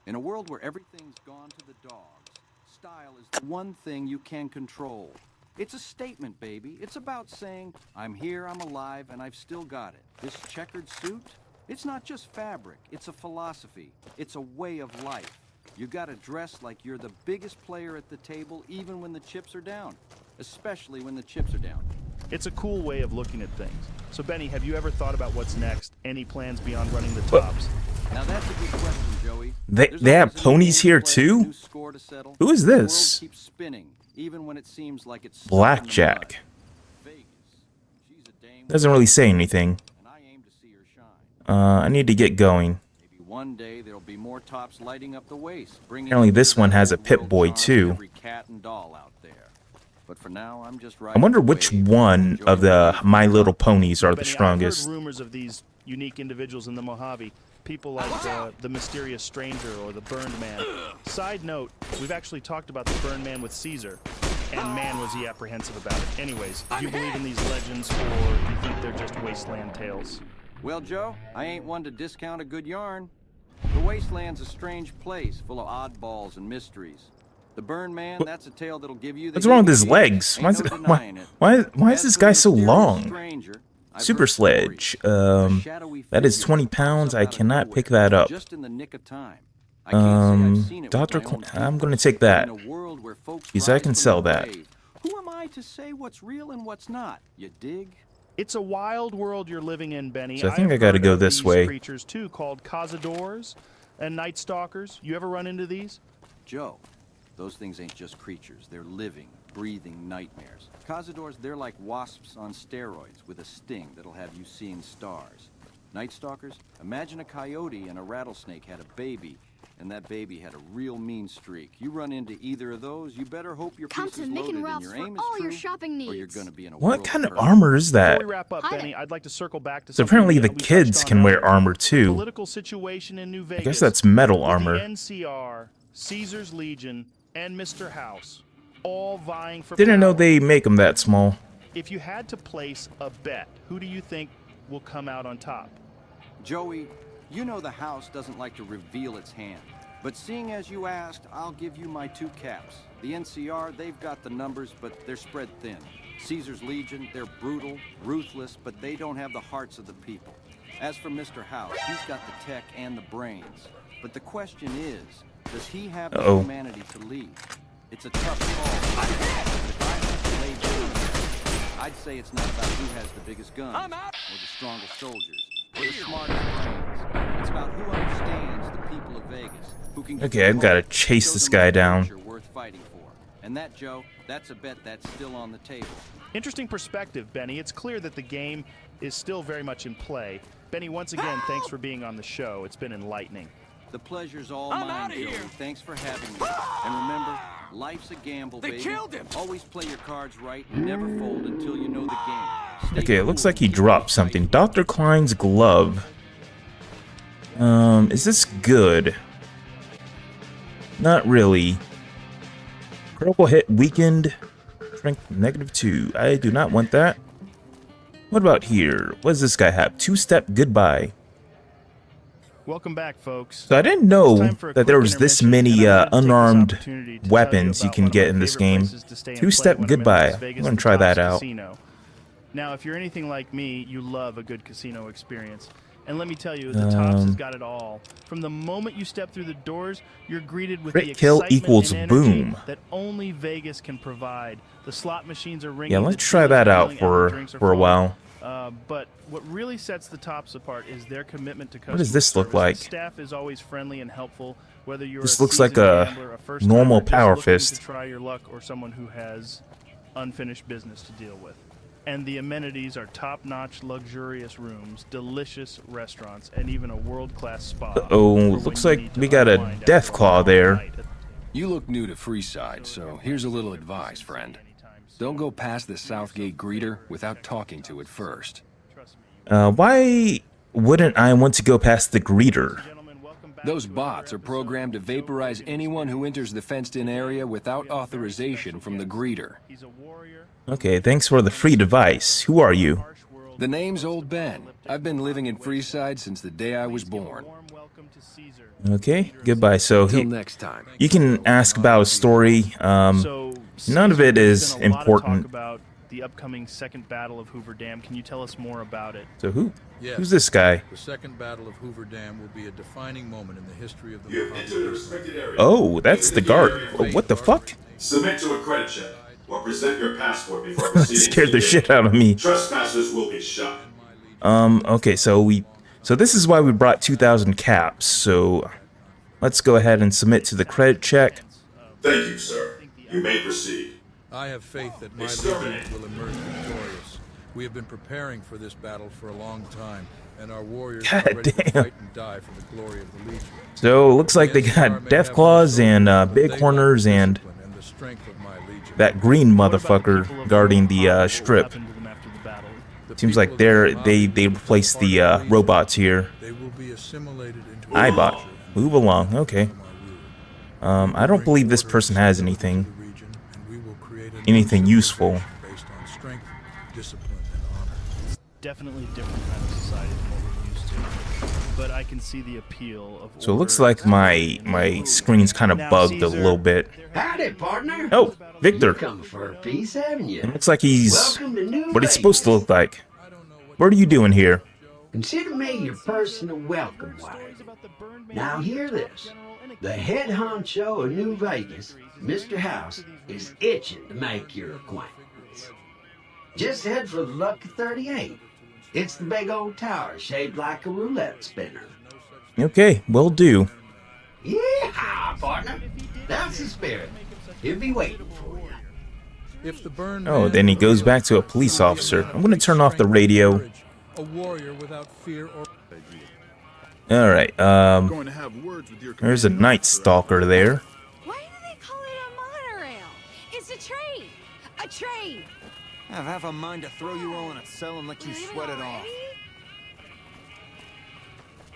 In a world where everything's gone to the dogs, style is the one thing you can control. It's a statement, baby. It's about saying, I'm here, I'm alive, and I've still got it. This checkered suit, it's not just fabric. It's a philosophy. It's a way of life. You gotta dress like you're the biggest player at the table, even when the chips are down. Especially when the chips are down. It's a cool way of looking at things. So, Benny, have you ever thought about what's next? Any plans beyond running the Tops? Now that's a good question, Joey. They have ponies here too? Who is this? Keeps spinning, even when it seems like it's Blackjack. Doesn't really say anything. I need to get going. Maybe one day there'll be more Tops lighting up the waist. Apparently this one has a Pip-Boy too. Every cat and doll out there. But for now, I'm just I wonder which one of the My Little Ponies are the Benny, strongest. I've heard rumors of these unique individuals in the Mojave. People like the mysterious stranger or the burned man. Side note, we've actually talked about the burned man with Caesar, and man was he apprehensive about it. Anyways, do you believe in these legends, or do you think they're just wasteland tales? Well, Joe, I ain't one to discount a good yarn. The wasteland's a strange place, full of oddballs and mysteries. The Burn Man, that's a tale that'll give you the... What's wrong with his legs? Why is this guy so long? Super Sledge. That is 20 pounds. I cannot pick that up. Just in the nick of time. Dr. I'm going to take that. Because I can sell that. Who am I to say what's real and what's not? You dig? It's a wild world you're living in, Benny. So I think I got to go this these way. Creatures too, called cazadores and night stalkers. You ever run into these? Joe, Those things ain't just creatures. They're living, breathing nightmares. Cazadors, they're like wasps on steroids with a sting that'll have you seeing stars. Night Stalkers, imagine a coyote and a rattlesnake had a baby, and that baby had a real mean streak. You run into either of those, you better hope your piece is loaded and your aim is true, or you're gonna be in a What world kind of of armor is that? Before we wrap up, Benny, I'd like to circle back to So something apparently the we touched kids on can wear earlier. armor too. Political situation in New I Vegas. guess that's metal with armor. The NCR, Caesar's Legion, and Mr. House, all vying for Didn't know power. they make them that small. If you had to place a bet, who do you think will come out on top? Joey, you know the house doesn't like to reveal its hand. But seeing as you asked, I'll give you my 2 caps. The NCR, they've got the numbers, but they're spread thin. Caesar's Legion, they're brutal, ruthless, but they don't have the hearts of the people. As for Mr. House, he's got the tech and the brains. But the question is, does he have the humanity to lead? It's a tough call. But if I have to lay down, I'd say it's not about who has the biggest guns, or the strongest soldiers, or the smartest brains. It's about who understands the people of Vegas. Okay, I've got to chase this guy down. Worth fighting for. And that, Joe, that's a bet that's still on the table. Interesting perspective, Benny. It's clear that the game is still very much in play. Benny, once again, thanks for being on the show. It's been enlightening. The pleasure's all mine, Joey. Thanks for having me. And remember, life's a gamble, baby. They killed him. Always play your cards right and never fold until you know the game. Stay Okay, it looks like he dropped something. Dr. Klein's glove. Is this good? Not really. Critical hit weakened. Strength -2. I do not want that. What about here? What does this guy have? 2-step goodbye. Welcome back, folks. So I didn't know that there was this many unarmed weapons you can get in this game. 2-step goodbye. I'm gonna try that out. Now, if you're anything like me, you love a good casino experience. And let me tell you, the Tops has got it all. From the moment you step through the doors, you're greeted with the Crit kill excitement equals and energy boom. that only Vegas can provide. The slot machines are ringing. Yeah, let's try that out for a while. But what really sets the Tops apart is their commitment to customer What does this look service. like? The staff is always friendly and helpful, whether you're This a looks like seasoned a gambler, first-timer, normal just power looking fist. to try your luck, or someone who has unfinished business to deal with. And the amenities are top-notch, luxurious rooms, delicious restaurants, and even a world-class spa. Oh, looks like we got a Deathclaw there. You look new to Freeside, so here's a little advice, friend. Don't go past the Southgate greeter without talking to it first. Why wouldn't I want to go past the greeter? Those bots are programmed to vaporize anyone who enters the fenced-in area without authorization from the greeter. Okay, thanks for the free device. Who are you? The name's Old Ben. I've been living in Freeside since the day I was born. Okay, goodbye. So Till next time. you can ask about a story. None of it is important. About the upcoming second battle of Hoover Dam. Can you tell us more about it? So Yes. who's this guy? The second battle of Hoover Dam will be a defining moment in the history of the Oh, that's the guard. Oh, what the fuck? Submit to a credit check or present your passport before proceeding. Scared the shit out of me. Trespassers will be shot. Okay, so this is why we brought 2,000 caps. So let's go ahead and submit to the credit check. Thank you, sir. You may proceed. I have faith that my legion will emerge victorious. We have been preparing for this battle for a long time, and our warriors are ready to fight and die for the glory of the Legion. So it looks like they got Deathclaws and Bighorners and that green motherfucker guarding the strip. Seems like they replaced the robots here. iBot, move along. Okay. I don't believe this person has anything useful. Definitely a different kind of society than what we're used to. But I can see the appeal of So it looks like my screen's kind of bugged a little bit. Howdy, partner. Oh, Victor. You come for a piece, haven't you? It looks like he's Welcome to New what he's Vegas. supposed to look like. What are you doing here? Consider me your personal welcome wagon. Now hear this. The head honcho of New Vegas, Mr. House, is itching to make your acquaintance. Just head for the Lucky 38. It's the big old tower shaped like a roulette spinner. Okay, will do. Yeah, partner. That's the spirit. He'll be waiting for you. If the burn Oh, then he goes back to a police officer. I'm gonna turn off the radio. a warrior without fear or Alright, there's a Night Stalker there. Why do they call it a monorail? It's a train. A train. I have half a mind to throw you all in a cell and let you sweat it off.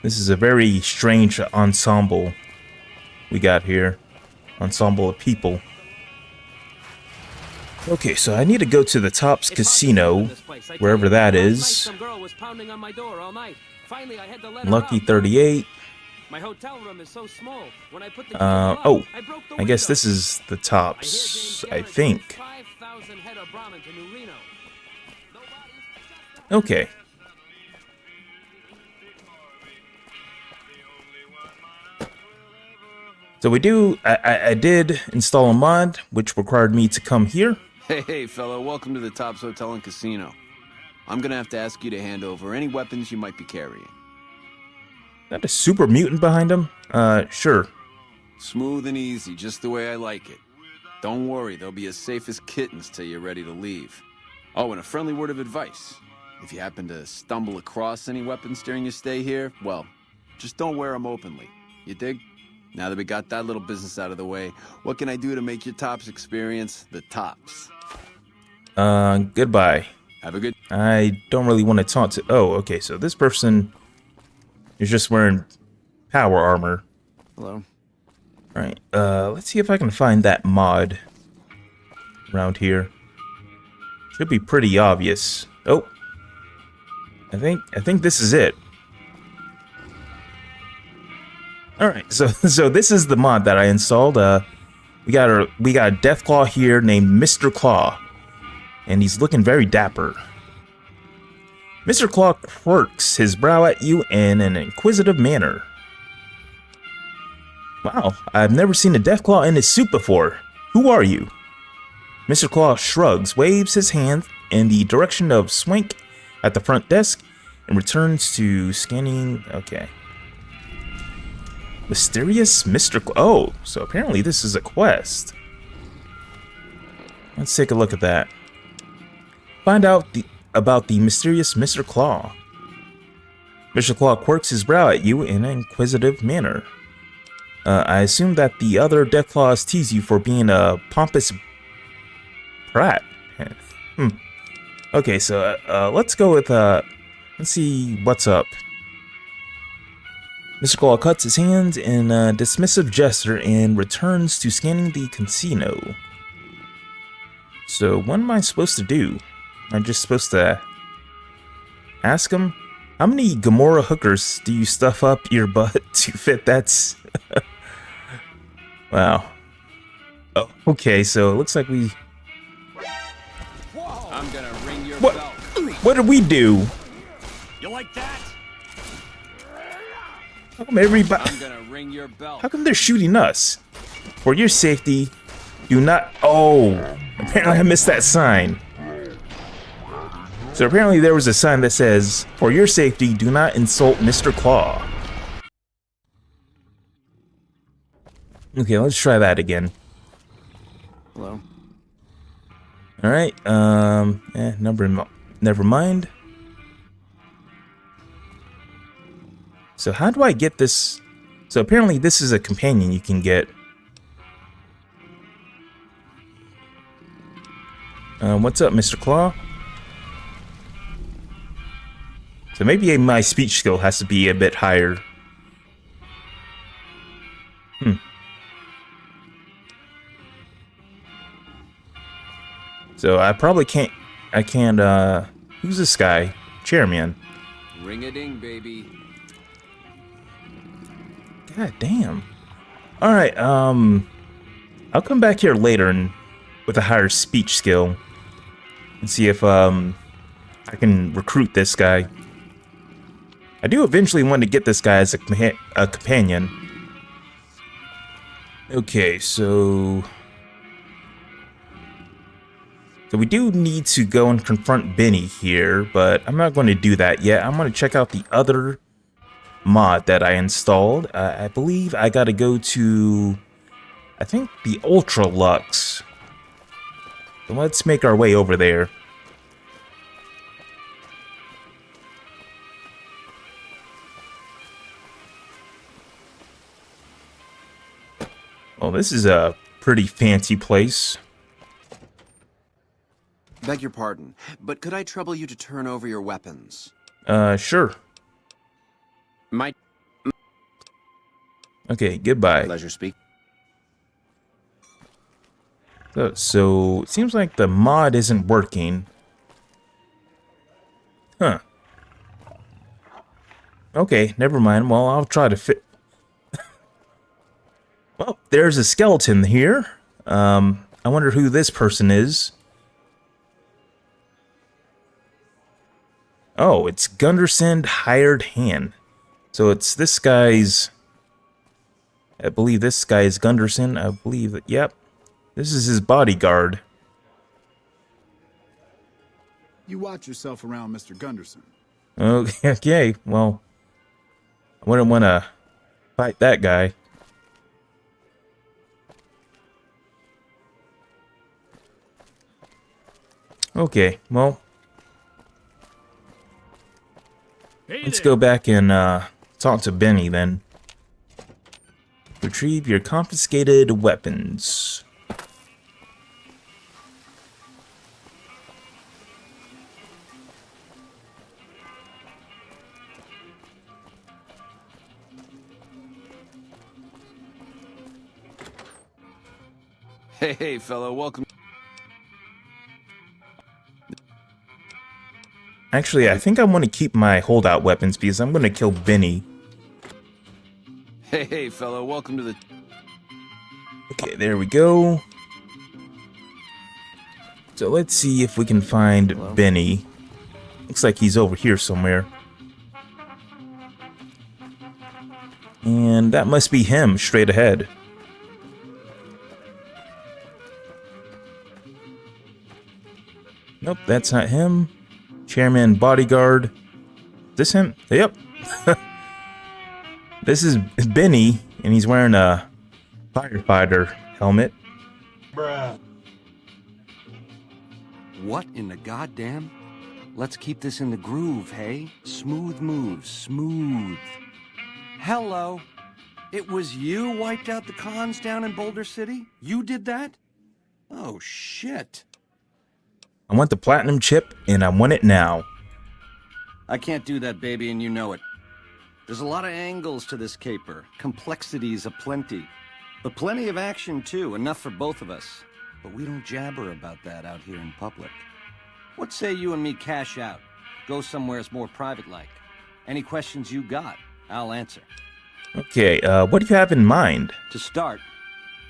This is a very strange ensemble we got here. Ensemble of people. Okay, so I need to go to the Tops Casino, wherever that is. Lucky 38. Oh, I guess this is the Tops, I think. Okay. So I did install a mod, which required me to come here. Hey, fella, welcome to the Tops Hotel and Casino. I'm gonna have to ask you to hand over any weapons you might be carrying. That a super mutant behind him? Sure. Smooth and easy, just the way I like it. Don't worry, they'll be as safe as kittens till you're ready to leave. Oh, and a friendly word of advice. If you happen to stumble across any weapons during your stay here, well, just don't wear them openly. You dig? Now that we got that little business out of the way, what can I do to make your Tops experience the tops? Goodbye. Have a good... I don't really want to talk to... Oh, okay, so this person is just wearing power armor. Hello. Alright, let's see if I can find that mod around here. Should be pretty obvious. Oh. I think this is it. Alright, so this is the mod that I installed. We got a Deathclaw here named Mr. Claw. And he's looking very dapper. Mr. Claw quirks his brow at you in an inquisitive manner. Wow, I've never seen a Deathclaw in his suit before. Who are you? Mr. Claw shrugs, waves his hand in the direction of Swank at the front desk, and returns to scanning. Okay. Mysterious Mr. Claw. Oh, so apparently this is a quest. Let's take a look at that. Find out about the mysterious Mr. Claw. Mr. Claw quirks his brow at you in an inquisitive manner. I assume that the other Deathclaws tease you for being a pompous brat. Okay, so let's go with let's see what's up. Mr. Claw cuts his hands in a dismissive gesture and returns to scanning the casino. So what am I supposed to do? Am I just supposed to ask him? How many Gamora hookers do you stuff up your butt to fit that? Wow. Oh, okay, so it looks like we... I'm gonna ring your bell. What did we do? You like that? How come everybody... I'm gonna ring your bell. How come they're shooting us? For your safety, do not... Oh, apparently I missed that sign. So apparently there was a sign that says, for your safety, do not insult Mr. Claw. Okay, let's try that again. Hello? Alright, never mind. So how do I get this? So apparently this is a companion you can get. What's up, Mr. Claw? So maybe my speech skill has to be a bit higher. So I probably can't, who's this guy? Chairman. Ring-a-ding, baby. God damn. Alright, I'll come back here later and with a higher speech skill and see if, I can recruit this guy. I do eventually want to get this guy as a companion. Okay, so we do need to go and confront Benny here, but I'm not going to do that yet. I'm going to check out the other mod that I installed. I believe I got to go to I think the Ultra Lux. So let's make our way over there. Well, this is a pretty fancy place. Beg your pardon, but could I trouble you to turn over your weapons? Sure. Okay, goodbye. Pleasure speak. So it seems like the mod isn't working. Huh. Okay, never mind. Well, I'll try to fit. Well, there's a skeleton here. I wonder who this person is. Oh, it's Gunderson Hired Hand. So it's this guy's... I believe this guy is Gunderson. I believe that, yep. This is his bodyguard. You watch yourself around, Mr. Gunderson. Okay, well, I wouldn't want to fight that guy. Okay, well, let's go back and talk to Benny then. Retrieve your confiscated weapons. Hey, fellow, welcome. Actually, I think I want to keep my holdout weapons because I'm going to kill Benny. Hey, fellow, welcome to the... Okay, there we go. So let's see if we can find Benny. Looks like he's over here somewhere. And that must be him, straight ahead. Nope, that's not him. Chairman bodyguard. Is this him? Yep. This is Benny, and he's wearing a firefighter helmet. Bruh. What in the goddamn? Let's keep this in the groove, hey? Smooth moves, smooth. Hello. It was you wiped out the cons down in Boulder City? You did that? Oh, shit. I want the platinum chip, and I want it now. I can't do that, baby, and you know it. There's a lot of angles to this caper. Complexities aplenty. But plenty of action, too. Enough for both of us. But we don't jabber about that out here in public. What say you and me cash out? Go somewhere it's more private-like. Any questions you got, I'll answer. Okay, what do you have in mind? To start,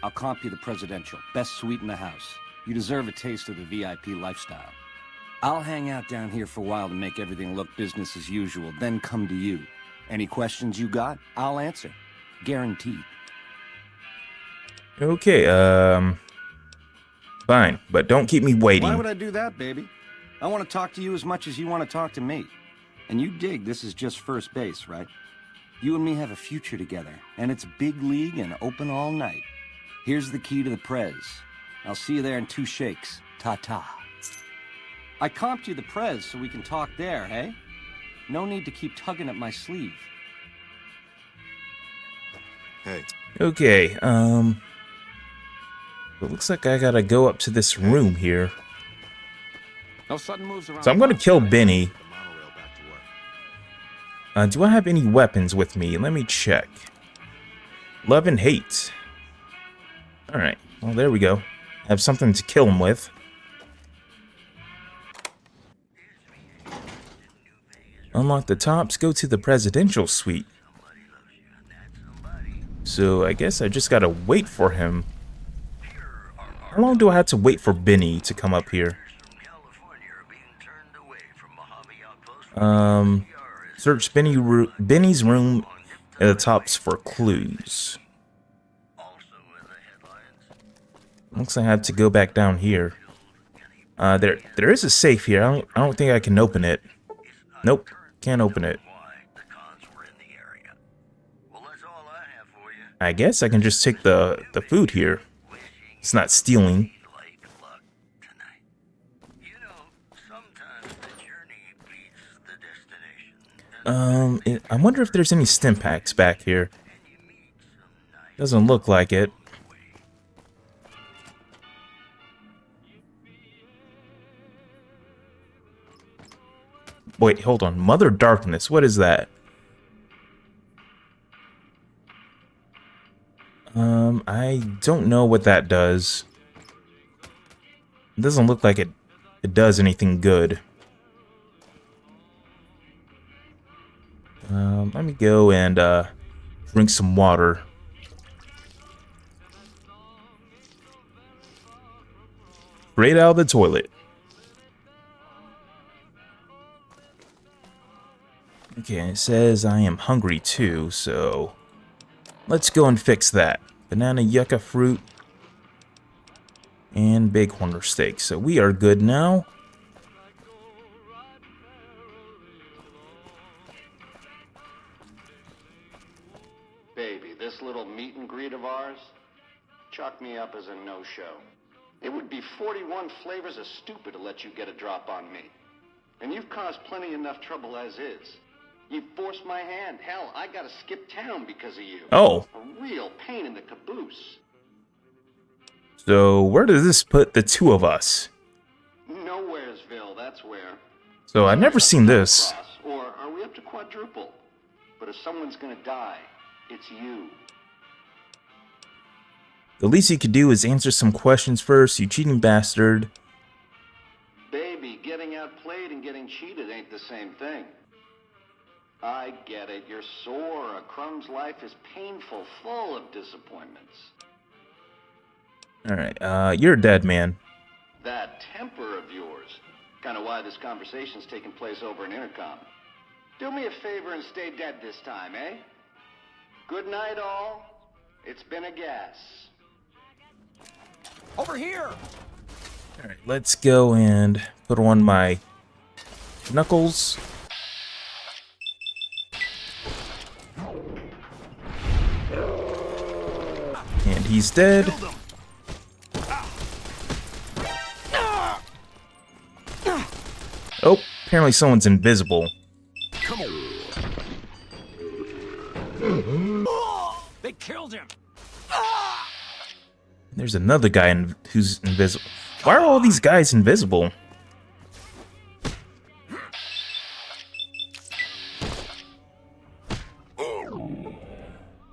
I'll comp you the presidential. Best suite in the house. You deserve a taste of the VIP lifestyle. I'll hang out down here for a while to make everything look business as usual, then come to you. Any questions you got, I'll answer. Guaranteed. Okay, fine, but don't keep me waiting. Why would I do that, baby? I want to talk to you as much as you want to talk to me. And you dig this is just first base, right? You and me have a future together, and it's big league and open all night. Here's the key to the Prez. I'll see you there in 2 shakes. Ta-ta. I comped you the Prez so we can talk there, hey? No need to keep tugging at my sleeve. Hey. Okay, it looks like I gotta go up to this room here. No sudden moves around. So I'm gonna kill Benny. Do I have any weapons with me? Let me check. Love and hate. Alright, well there we go. I have something to kill him with. Unlock the tops, go to the presidential suite. So I guess I just gotta wait for him. How long do I have to wait for Benny to come up here? Search Benny's room at the tops for clues. Looks like I have to go back down here. There is a safe here. I don't think I can open it. Nope, can't open it. I guess I can just take the food here. It's not stealing. I wonder if there's any stim packs back here. Doesn't look like it. Wait, hold on. Mother Darkness, what is that? I don't know what that does. It doesn't look like it does anything good. Let me go and drink some water. Straight out of the toilet. Okay, it says I am hungry too, so let's go and fix that. Banana yucca fruit and bighorn steak. So we are good now. Baby, this little meet and greet of ours, chalk me up as a no-show. It would be 41 flavors of stupid to let you get a drop on me. And you've caused plenty enough trouble as is. You forced my hand. Hell, I gotta skip town because of you. Oh. A real pain in the caboose. So where does this put the two of us? Nowheresville, that's where. So I've never seen this. Or are we up to quadruple? But if someone's gonna die, it's you. The least you could do is answer some questions first, you cheating bastard. Baby, getting outplayed and getting cheated ain't the same thing. I get it. You're sore. A Crumb's life is painful, full of disappointments. Alright, you're dead, man. That temper of yours. Kind of why this conversation's taking place over an intercom. Do me a favor and stay dead this time, eh? Good night, all. It's been a gas. Over here! Alright, let's go and put on my knuckles. And he's dead. Oh, apparently someone's invisible. Come on. They killed him. There's another guy who's invisible. Why are all these guys invisible?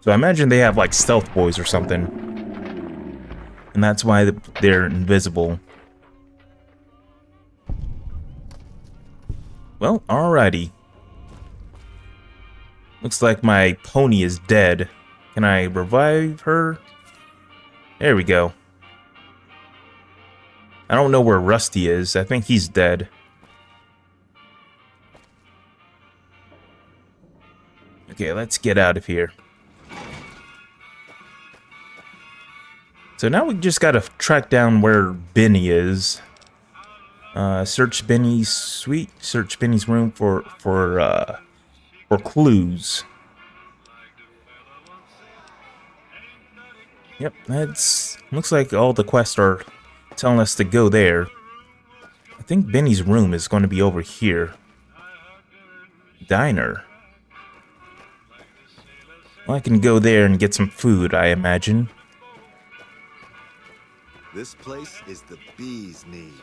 So I imagine they have like stealth boys or something. And that's why they're invisible. Well, alrighty. Looks like my pony is dead. Can I revive her? There we go. I don't know where Rusty is. I think he's dead. Okay, let's get out of here. So now we just gotta track down where Benny is. Search Benny's suite. Search Benny's room for clues. Yep, that's looks like all the quests are telling us to go there. I think Benny's room is going to be over here. Diner. Well, I can go there and get some food, I imagine. This place is the bee's knees.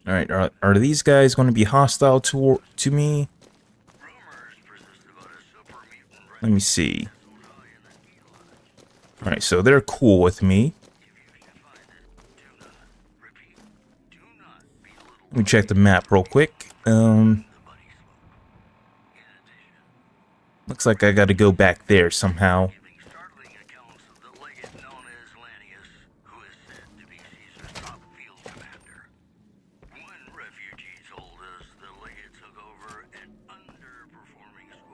Alright, are these guys going to be hostile to me? Let me see. Alright, so they're cool with me. Let me check the map real quick. Looks like I gotta go back there somehow.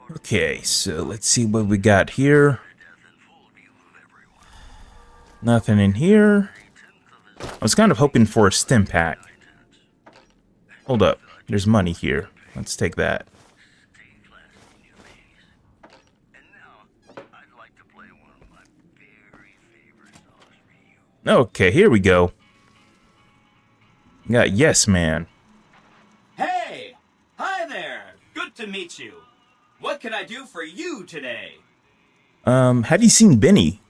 Okay, so let's see what we got here. Nothing in here. I was kind of hoping for a stim pack. Hold up. There's money here. Let's take that. Okay, here we go. We got Yes Man. Hey! Hi there! Good to meet you. What can I do for you today? Have you seen Benny?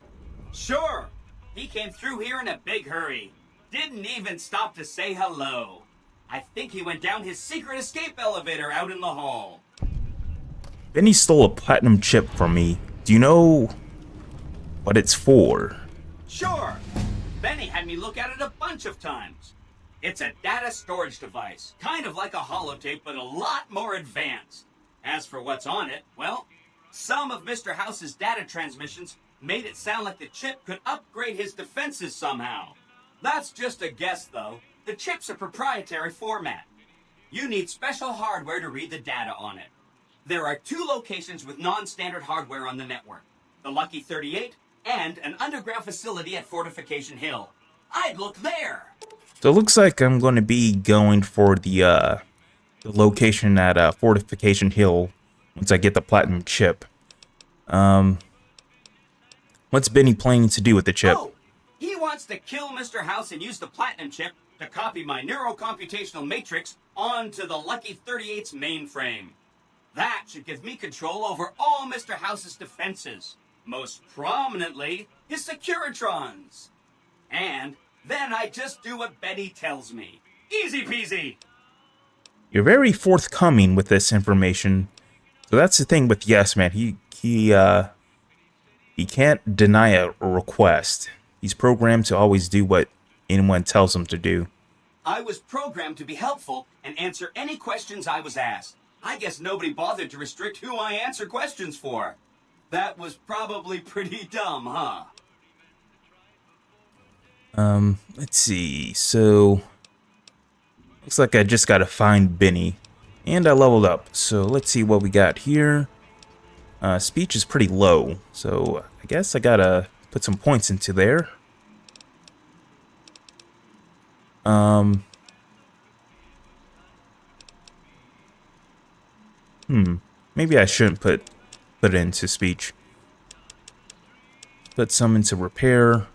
Sure. He came through here in a big hurry. Didn't even stop to say hello. I think he went down his secret escape elevator out in the hall. Benny stole a platinum chip from me. Do you know what it's for? Sure. Benny had me look at it a bunch of times. It's a data storage device, kind of like a holotape, but a lot more advanced. As for what's on it, well, some of Mr. House's data transmissions made it sound like the chip could upgrade his defenses somehow. That's just a guess, though. The chip's a proprietary format. You need special hardware to read the data on it. There are 2 locations with non-standard hardware on the network. The Lucky 38 and an underground facility at Fortification Hill. I'd look there! So it looks like I'm going to be going for the location at Fortification Hill once I get the platinum chip. What's Benny planning to do with the chip? Oh, he wants to kill Mr. House and use the platinum chip to copy my neurocomputational matrix onto the Lucky 38's mainframe. That should give me control over all Mr. House's defenses. Most prominently, his Securitrons. And then I just do what Benny tells me. Easy peasy. You're very forthcoming with this information. So that's the thing with Yes Man. He can't deny a request. He's programmed to always do what anyone tells him to do. I was programmed to be helpful and answer any questions I was asked. I guess nobody bothered to restrict who I answer questions for. That was probably pretty dumb, huh? Let's see. So, looks like I just gotta find Benny. And I leveled up. So, let's see what we got here. Speech is pretty low. So, I guess I gotta put some points into there. Maybe I shouldn't put it into speech. Put some into repair.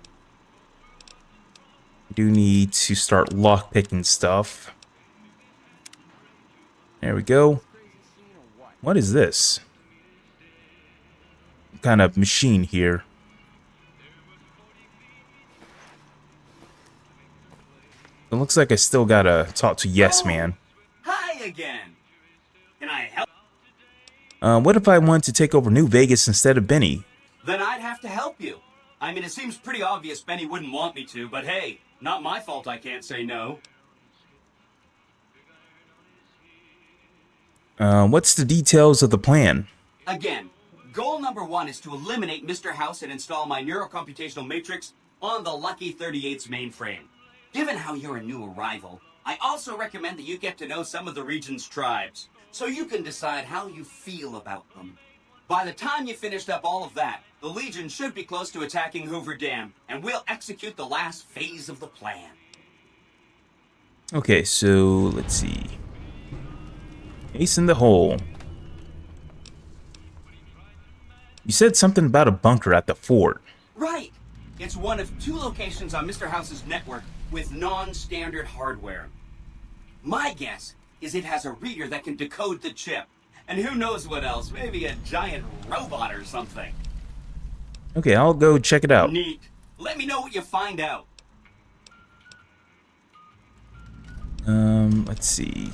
Do need to start lockpicking stuff. There we go. What is this? What kind of machine here? It looks like I still gotta talk to Yes Man. Hi again. Can I help? What if I wanted to take over New Vegas instead of Benny? Then I'd have to help you. I mean, it seems pretty obvious Benny wouldn't want me to, but hey, not my fault I can't say no. What's the details of the plan? Again, goal number 1 is to eliminate Mr. House and install my neurocomputational matrix on the Lucky 38's mainframe. Given how you're a new arrival, I also recommend that you get to know some of the region's tribes, so you can decide how you feel about them. By the time you finished up all of that, the Legion should be close to attacking Hoover Dam, and we'll execute the last phase of the plan. Okay, so let's see. Ace in the hole. You said something about a bunker at the fort. Right! It's one of 2 locations on Mr. House's network with non-standard hardware. My guess is it has a reader that can decode the chip. And who knows what else, maybe a giant robot or something. Okay, I'll go check it out. Neat. Let me know what you find out. Let's see.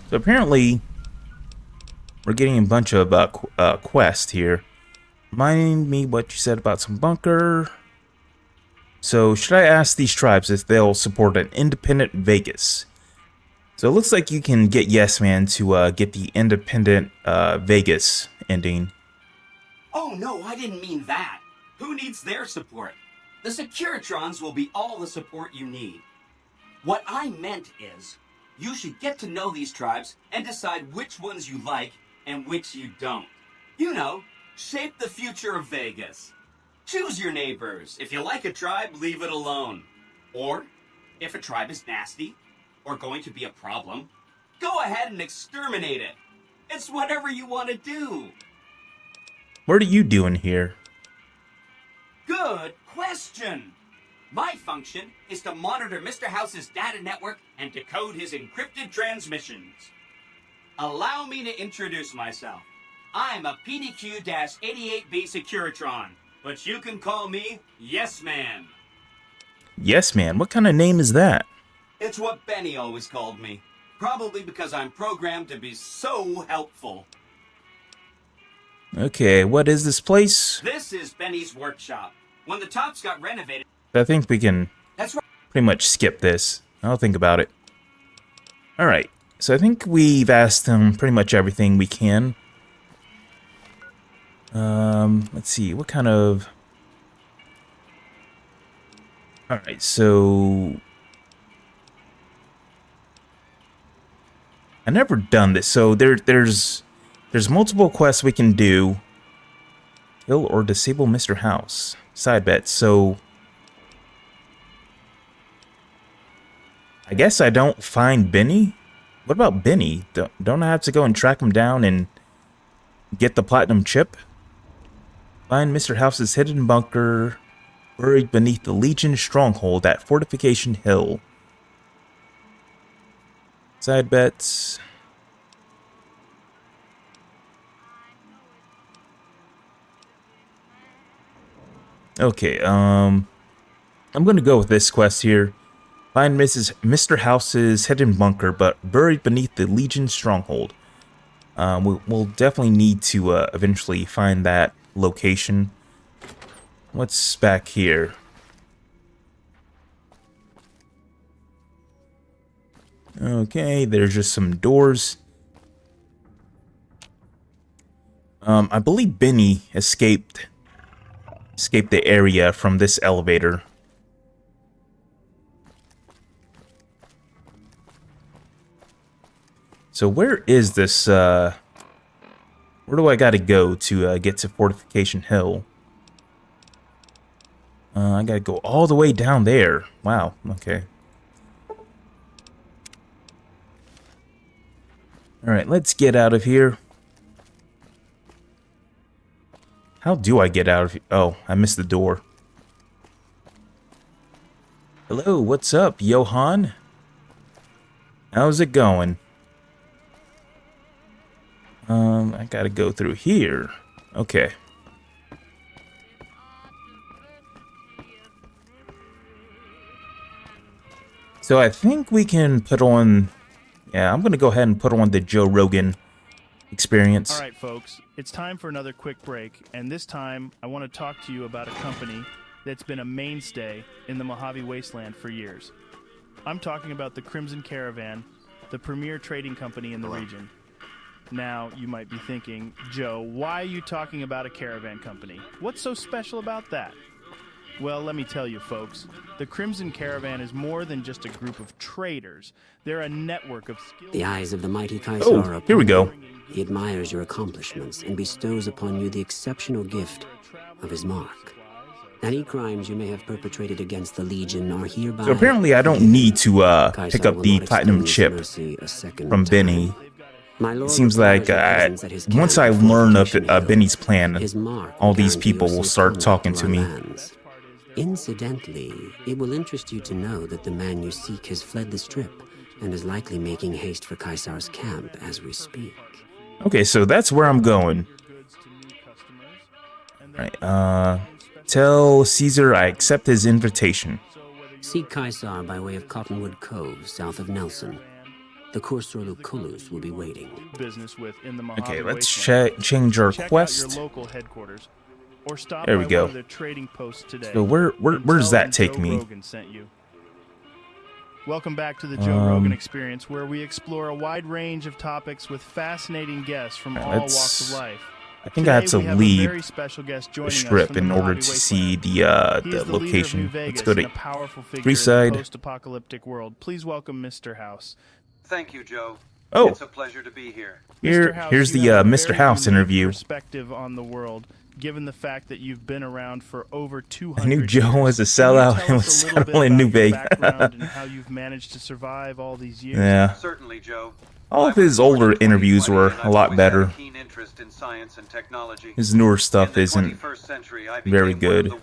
So apparently, we're getting a bunch of quests here. Remind me what you said about some bunker. So, should I ask these tribes if they'll support an independent Vegas? So it looks like you can get Yes Man to get the independent Vegas ending. Oh no, I didn't mean that. Who needs their support? The Securitrons will be all the support you need. What I meant is, you should get to know these tribes and decide which ones you like and which you don't. You know, shape the future of Vegas. Choose your neighbors. If you like a tribe, leave it alone. Or, if a tribe is nasty, or going to be a problem, Go ahead and exterminate it. It's whatever you want to do. What are you doing here? Good question. My function is to monitor Mr. House's data network and decode his encrypted transmissions. Allow me to introduce myself. I'm a PDQ-88B Securitron, but you can call me Yes Man. Yes, man. What kind of name is that? It's what Benny always called me. Probably because I'm programmed to be so helpful. Okay, what is this place? This is Benny's workshop. When the tops got renovated... I think we can That's right. pretty much skip this. I'll think about it. Alright, so I think we've asked him pretty much everything we can. Let's see, what kind of... Alright, so... I've never done this, so there's multiple quests we can do. Kill or disable Mr. House. Side bets, so... I guess I don't find Benny? What about Benny? Don't I have to go and track him down and get the platinum chip? Find Mr. House's hidden bunker buried beneath the Legion stronghold at Fortification Hill. Side bets. Okay, I'm gonna go with this quest here. Find Mr. House's hidden bunker, but buried beneath the Legion stronghold. We'll definitely need to eventually find that location. What's back here? Okay, there's just some doors. I believe Benny escaped the area from this elevator. So where is this, where do I gotta go to get to Fortification Hill? I gotta go all the way down there. Wow, okay. Alright, let's get out of here. How do I get out of here? Oh, I missed the door. Hello, what's up, Johan? How's it going? I gotta go through here. Okay. So I think we can put on... Yeah, I'm gonna go ahead and put on the Joe Rogan experience. All right, folks, it's time for another quick break, and this time I want to talk to you about a company that's been a mainstay in the Mojave Wasteland for years. I'm talking about the Crimson Caravan, the premier trading company in the region. Now, you might be thinking, Joe, why are you talking about a caravan company? What's so special about that? Well, let me tell you, folks, the Crimson Caravan is more than just a group of traders. They're a network of skilled... The eyes of the mighty Kaisar are here we go. He admires your accomplishments and bestows upon you the exceptional gift of his mark. Any crimes you may have perpetrated against the Legion are hereby... So apparently I don't need to pick up the platinum chip from Benny. It seems like once I learn of Benny's plan, all these people will start talking to me. Incidentally, it will interest you to know that the man you seek has fled the strip and is likely making haste for Kaisar's camp as we speak. Okay, so that's where I'm going. Right, tell Caesar I accept his invitation. Seek Kaisar by way of Cottonwood Cove, south of Nelson. The Cursor Lucullus will be waiting. Okay, let's change our quest. There we go. So where does that take me? Welcome back to the Joe Rogan Experience, where we explore a wide range of topics with fascinating guests from all walks of life. I think I had to leave the strip in order to see the location. Let's go to Freeside. Post-apocalyptic world. Please welcome Mr. House. Thank you, Joe. Oh, it's a pleasure to be here. Here's the Mr. House interview. Perspective on the world, given the fact that you've been around for over 200 I knew Joe was a sellout and was settling in New Vegas. And how you've managed to survive all these years. Yeah. Certainly, Joe. All of his older interviews were a lot better. His newer stuff isn't very good.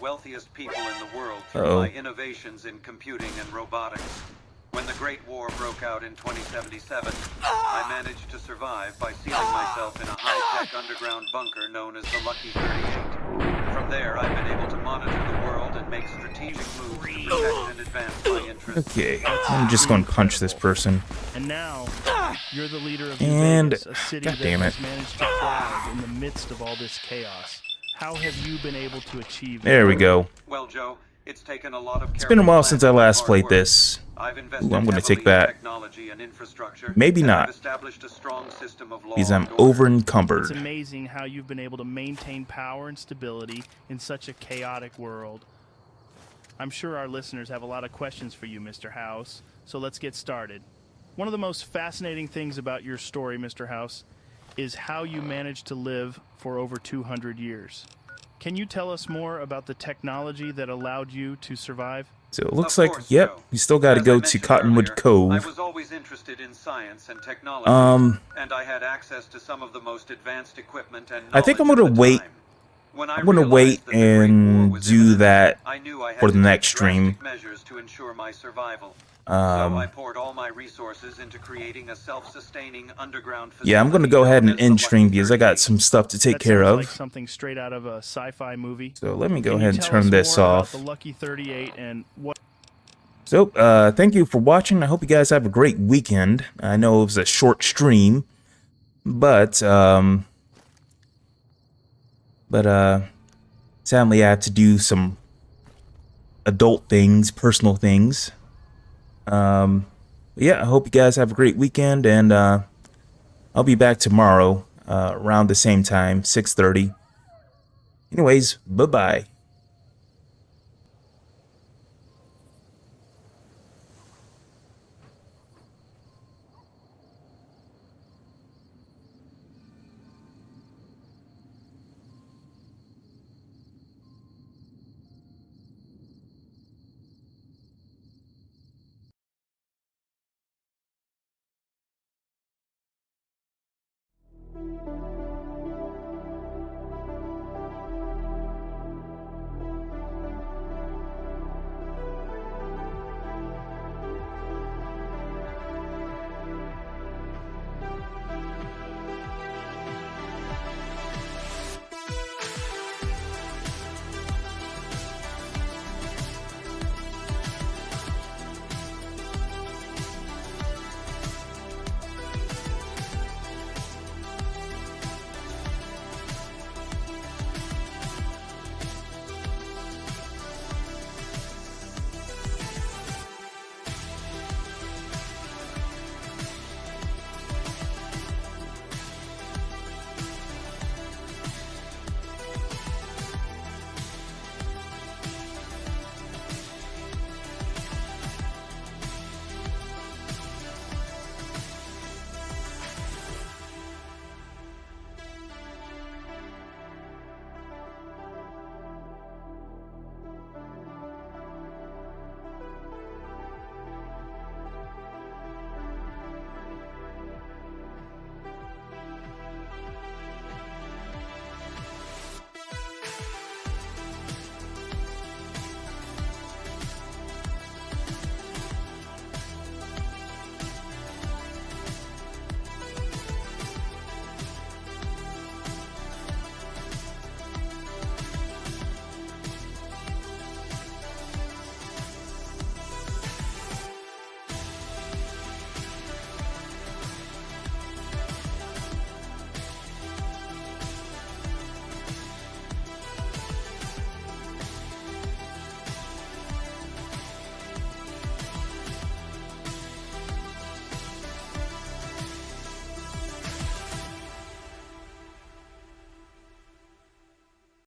Uh-oh. Innovations in computing and robotics. When the Great War broke out in 2077, I managed to survive by sealing myself in a high-tech underground bunker known as the Lucky 38. From there, I've been able to monitor the world and make strategic moves to protect and advance my interests. Okay, I'm just going to punch this person. And now, you're the leader of And Vegas, a city God that damn it. has managed to thrive in the midst of all this chaos. How have you been able to achieve There we go. Well, Joe, it's taken a lot of It's been a while since I last played this. Ooh, I'm going to take that. Maybe not, because I'm over encumbered. It's amazing how you've been able to maintain power and stability in such a chaotic world. I'm sure our listeners have a lot of questions for you, Mr. House, so let's get started. One of the most fascinating things about your story, Mr. House, is how you managed to live for over 200 years. Can you tell us more about the technology that allowed you to survive? So it looks like, yep, you still got to go to Cottonwood Cove. I was always interested in science and technology, and I had access to some of the most advanced equipment and I think I'm going to wait. I'm going to wait and do that for the next stream. So I poured all my resources into creating a self-sustaining underground facility. Yeah, I'm going to go ahead and end stream because I got some stuff to take care of. Like something straight out of a sci-fi movie. So let me go ahead and turn this off. The Lucky 38 and what? So, thank you for watching. I hope you guys have a great weekend. I know it was a short stream, but sadly I have to do some adult things, personal things. Yeah, I hope you guys have a great weekend, and I'll be back tomorrow around the same time, 6:30. Anyways, bye-bye.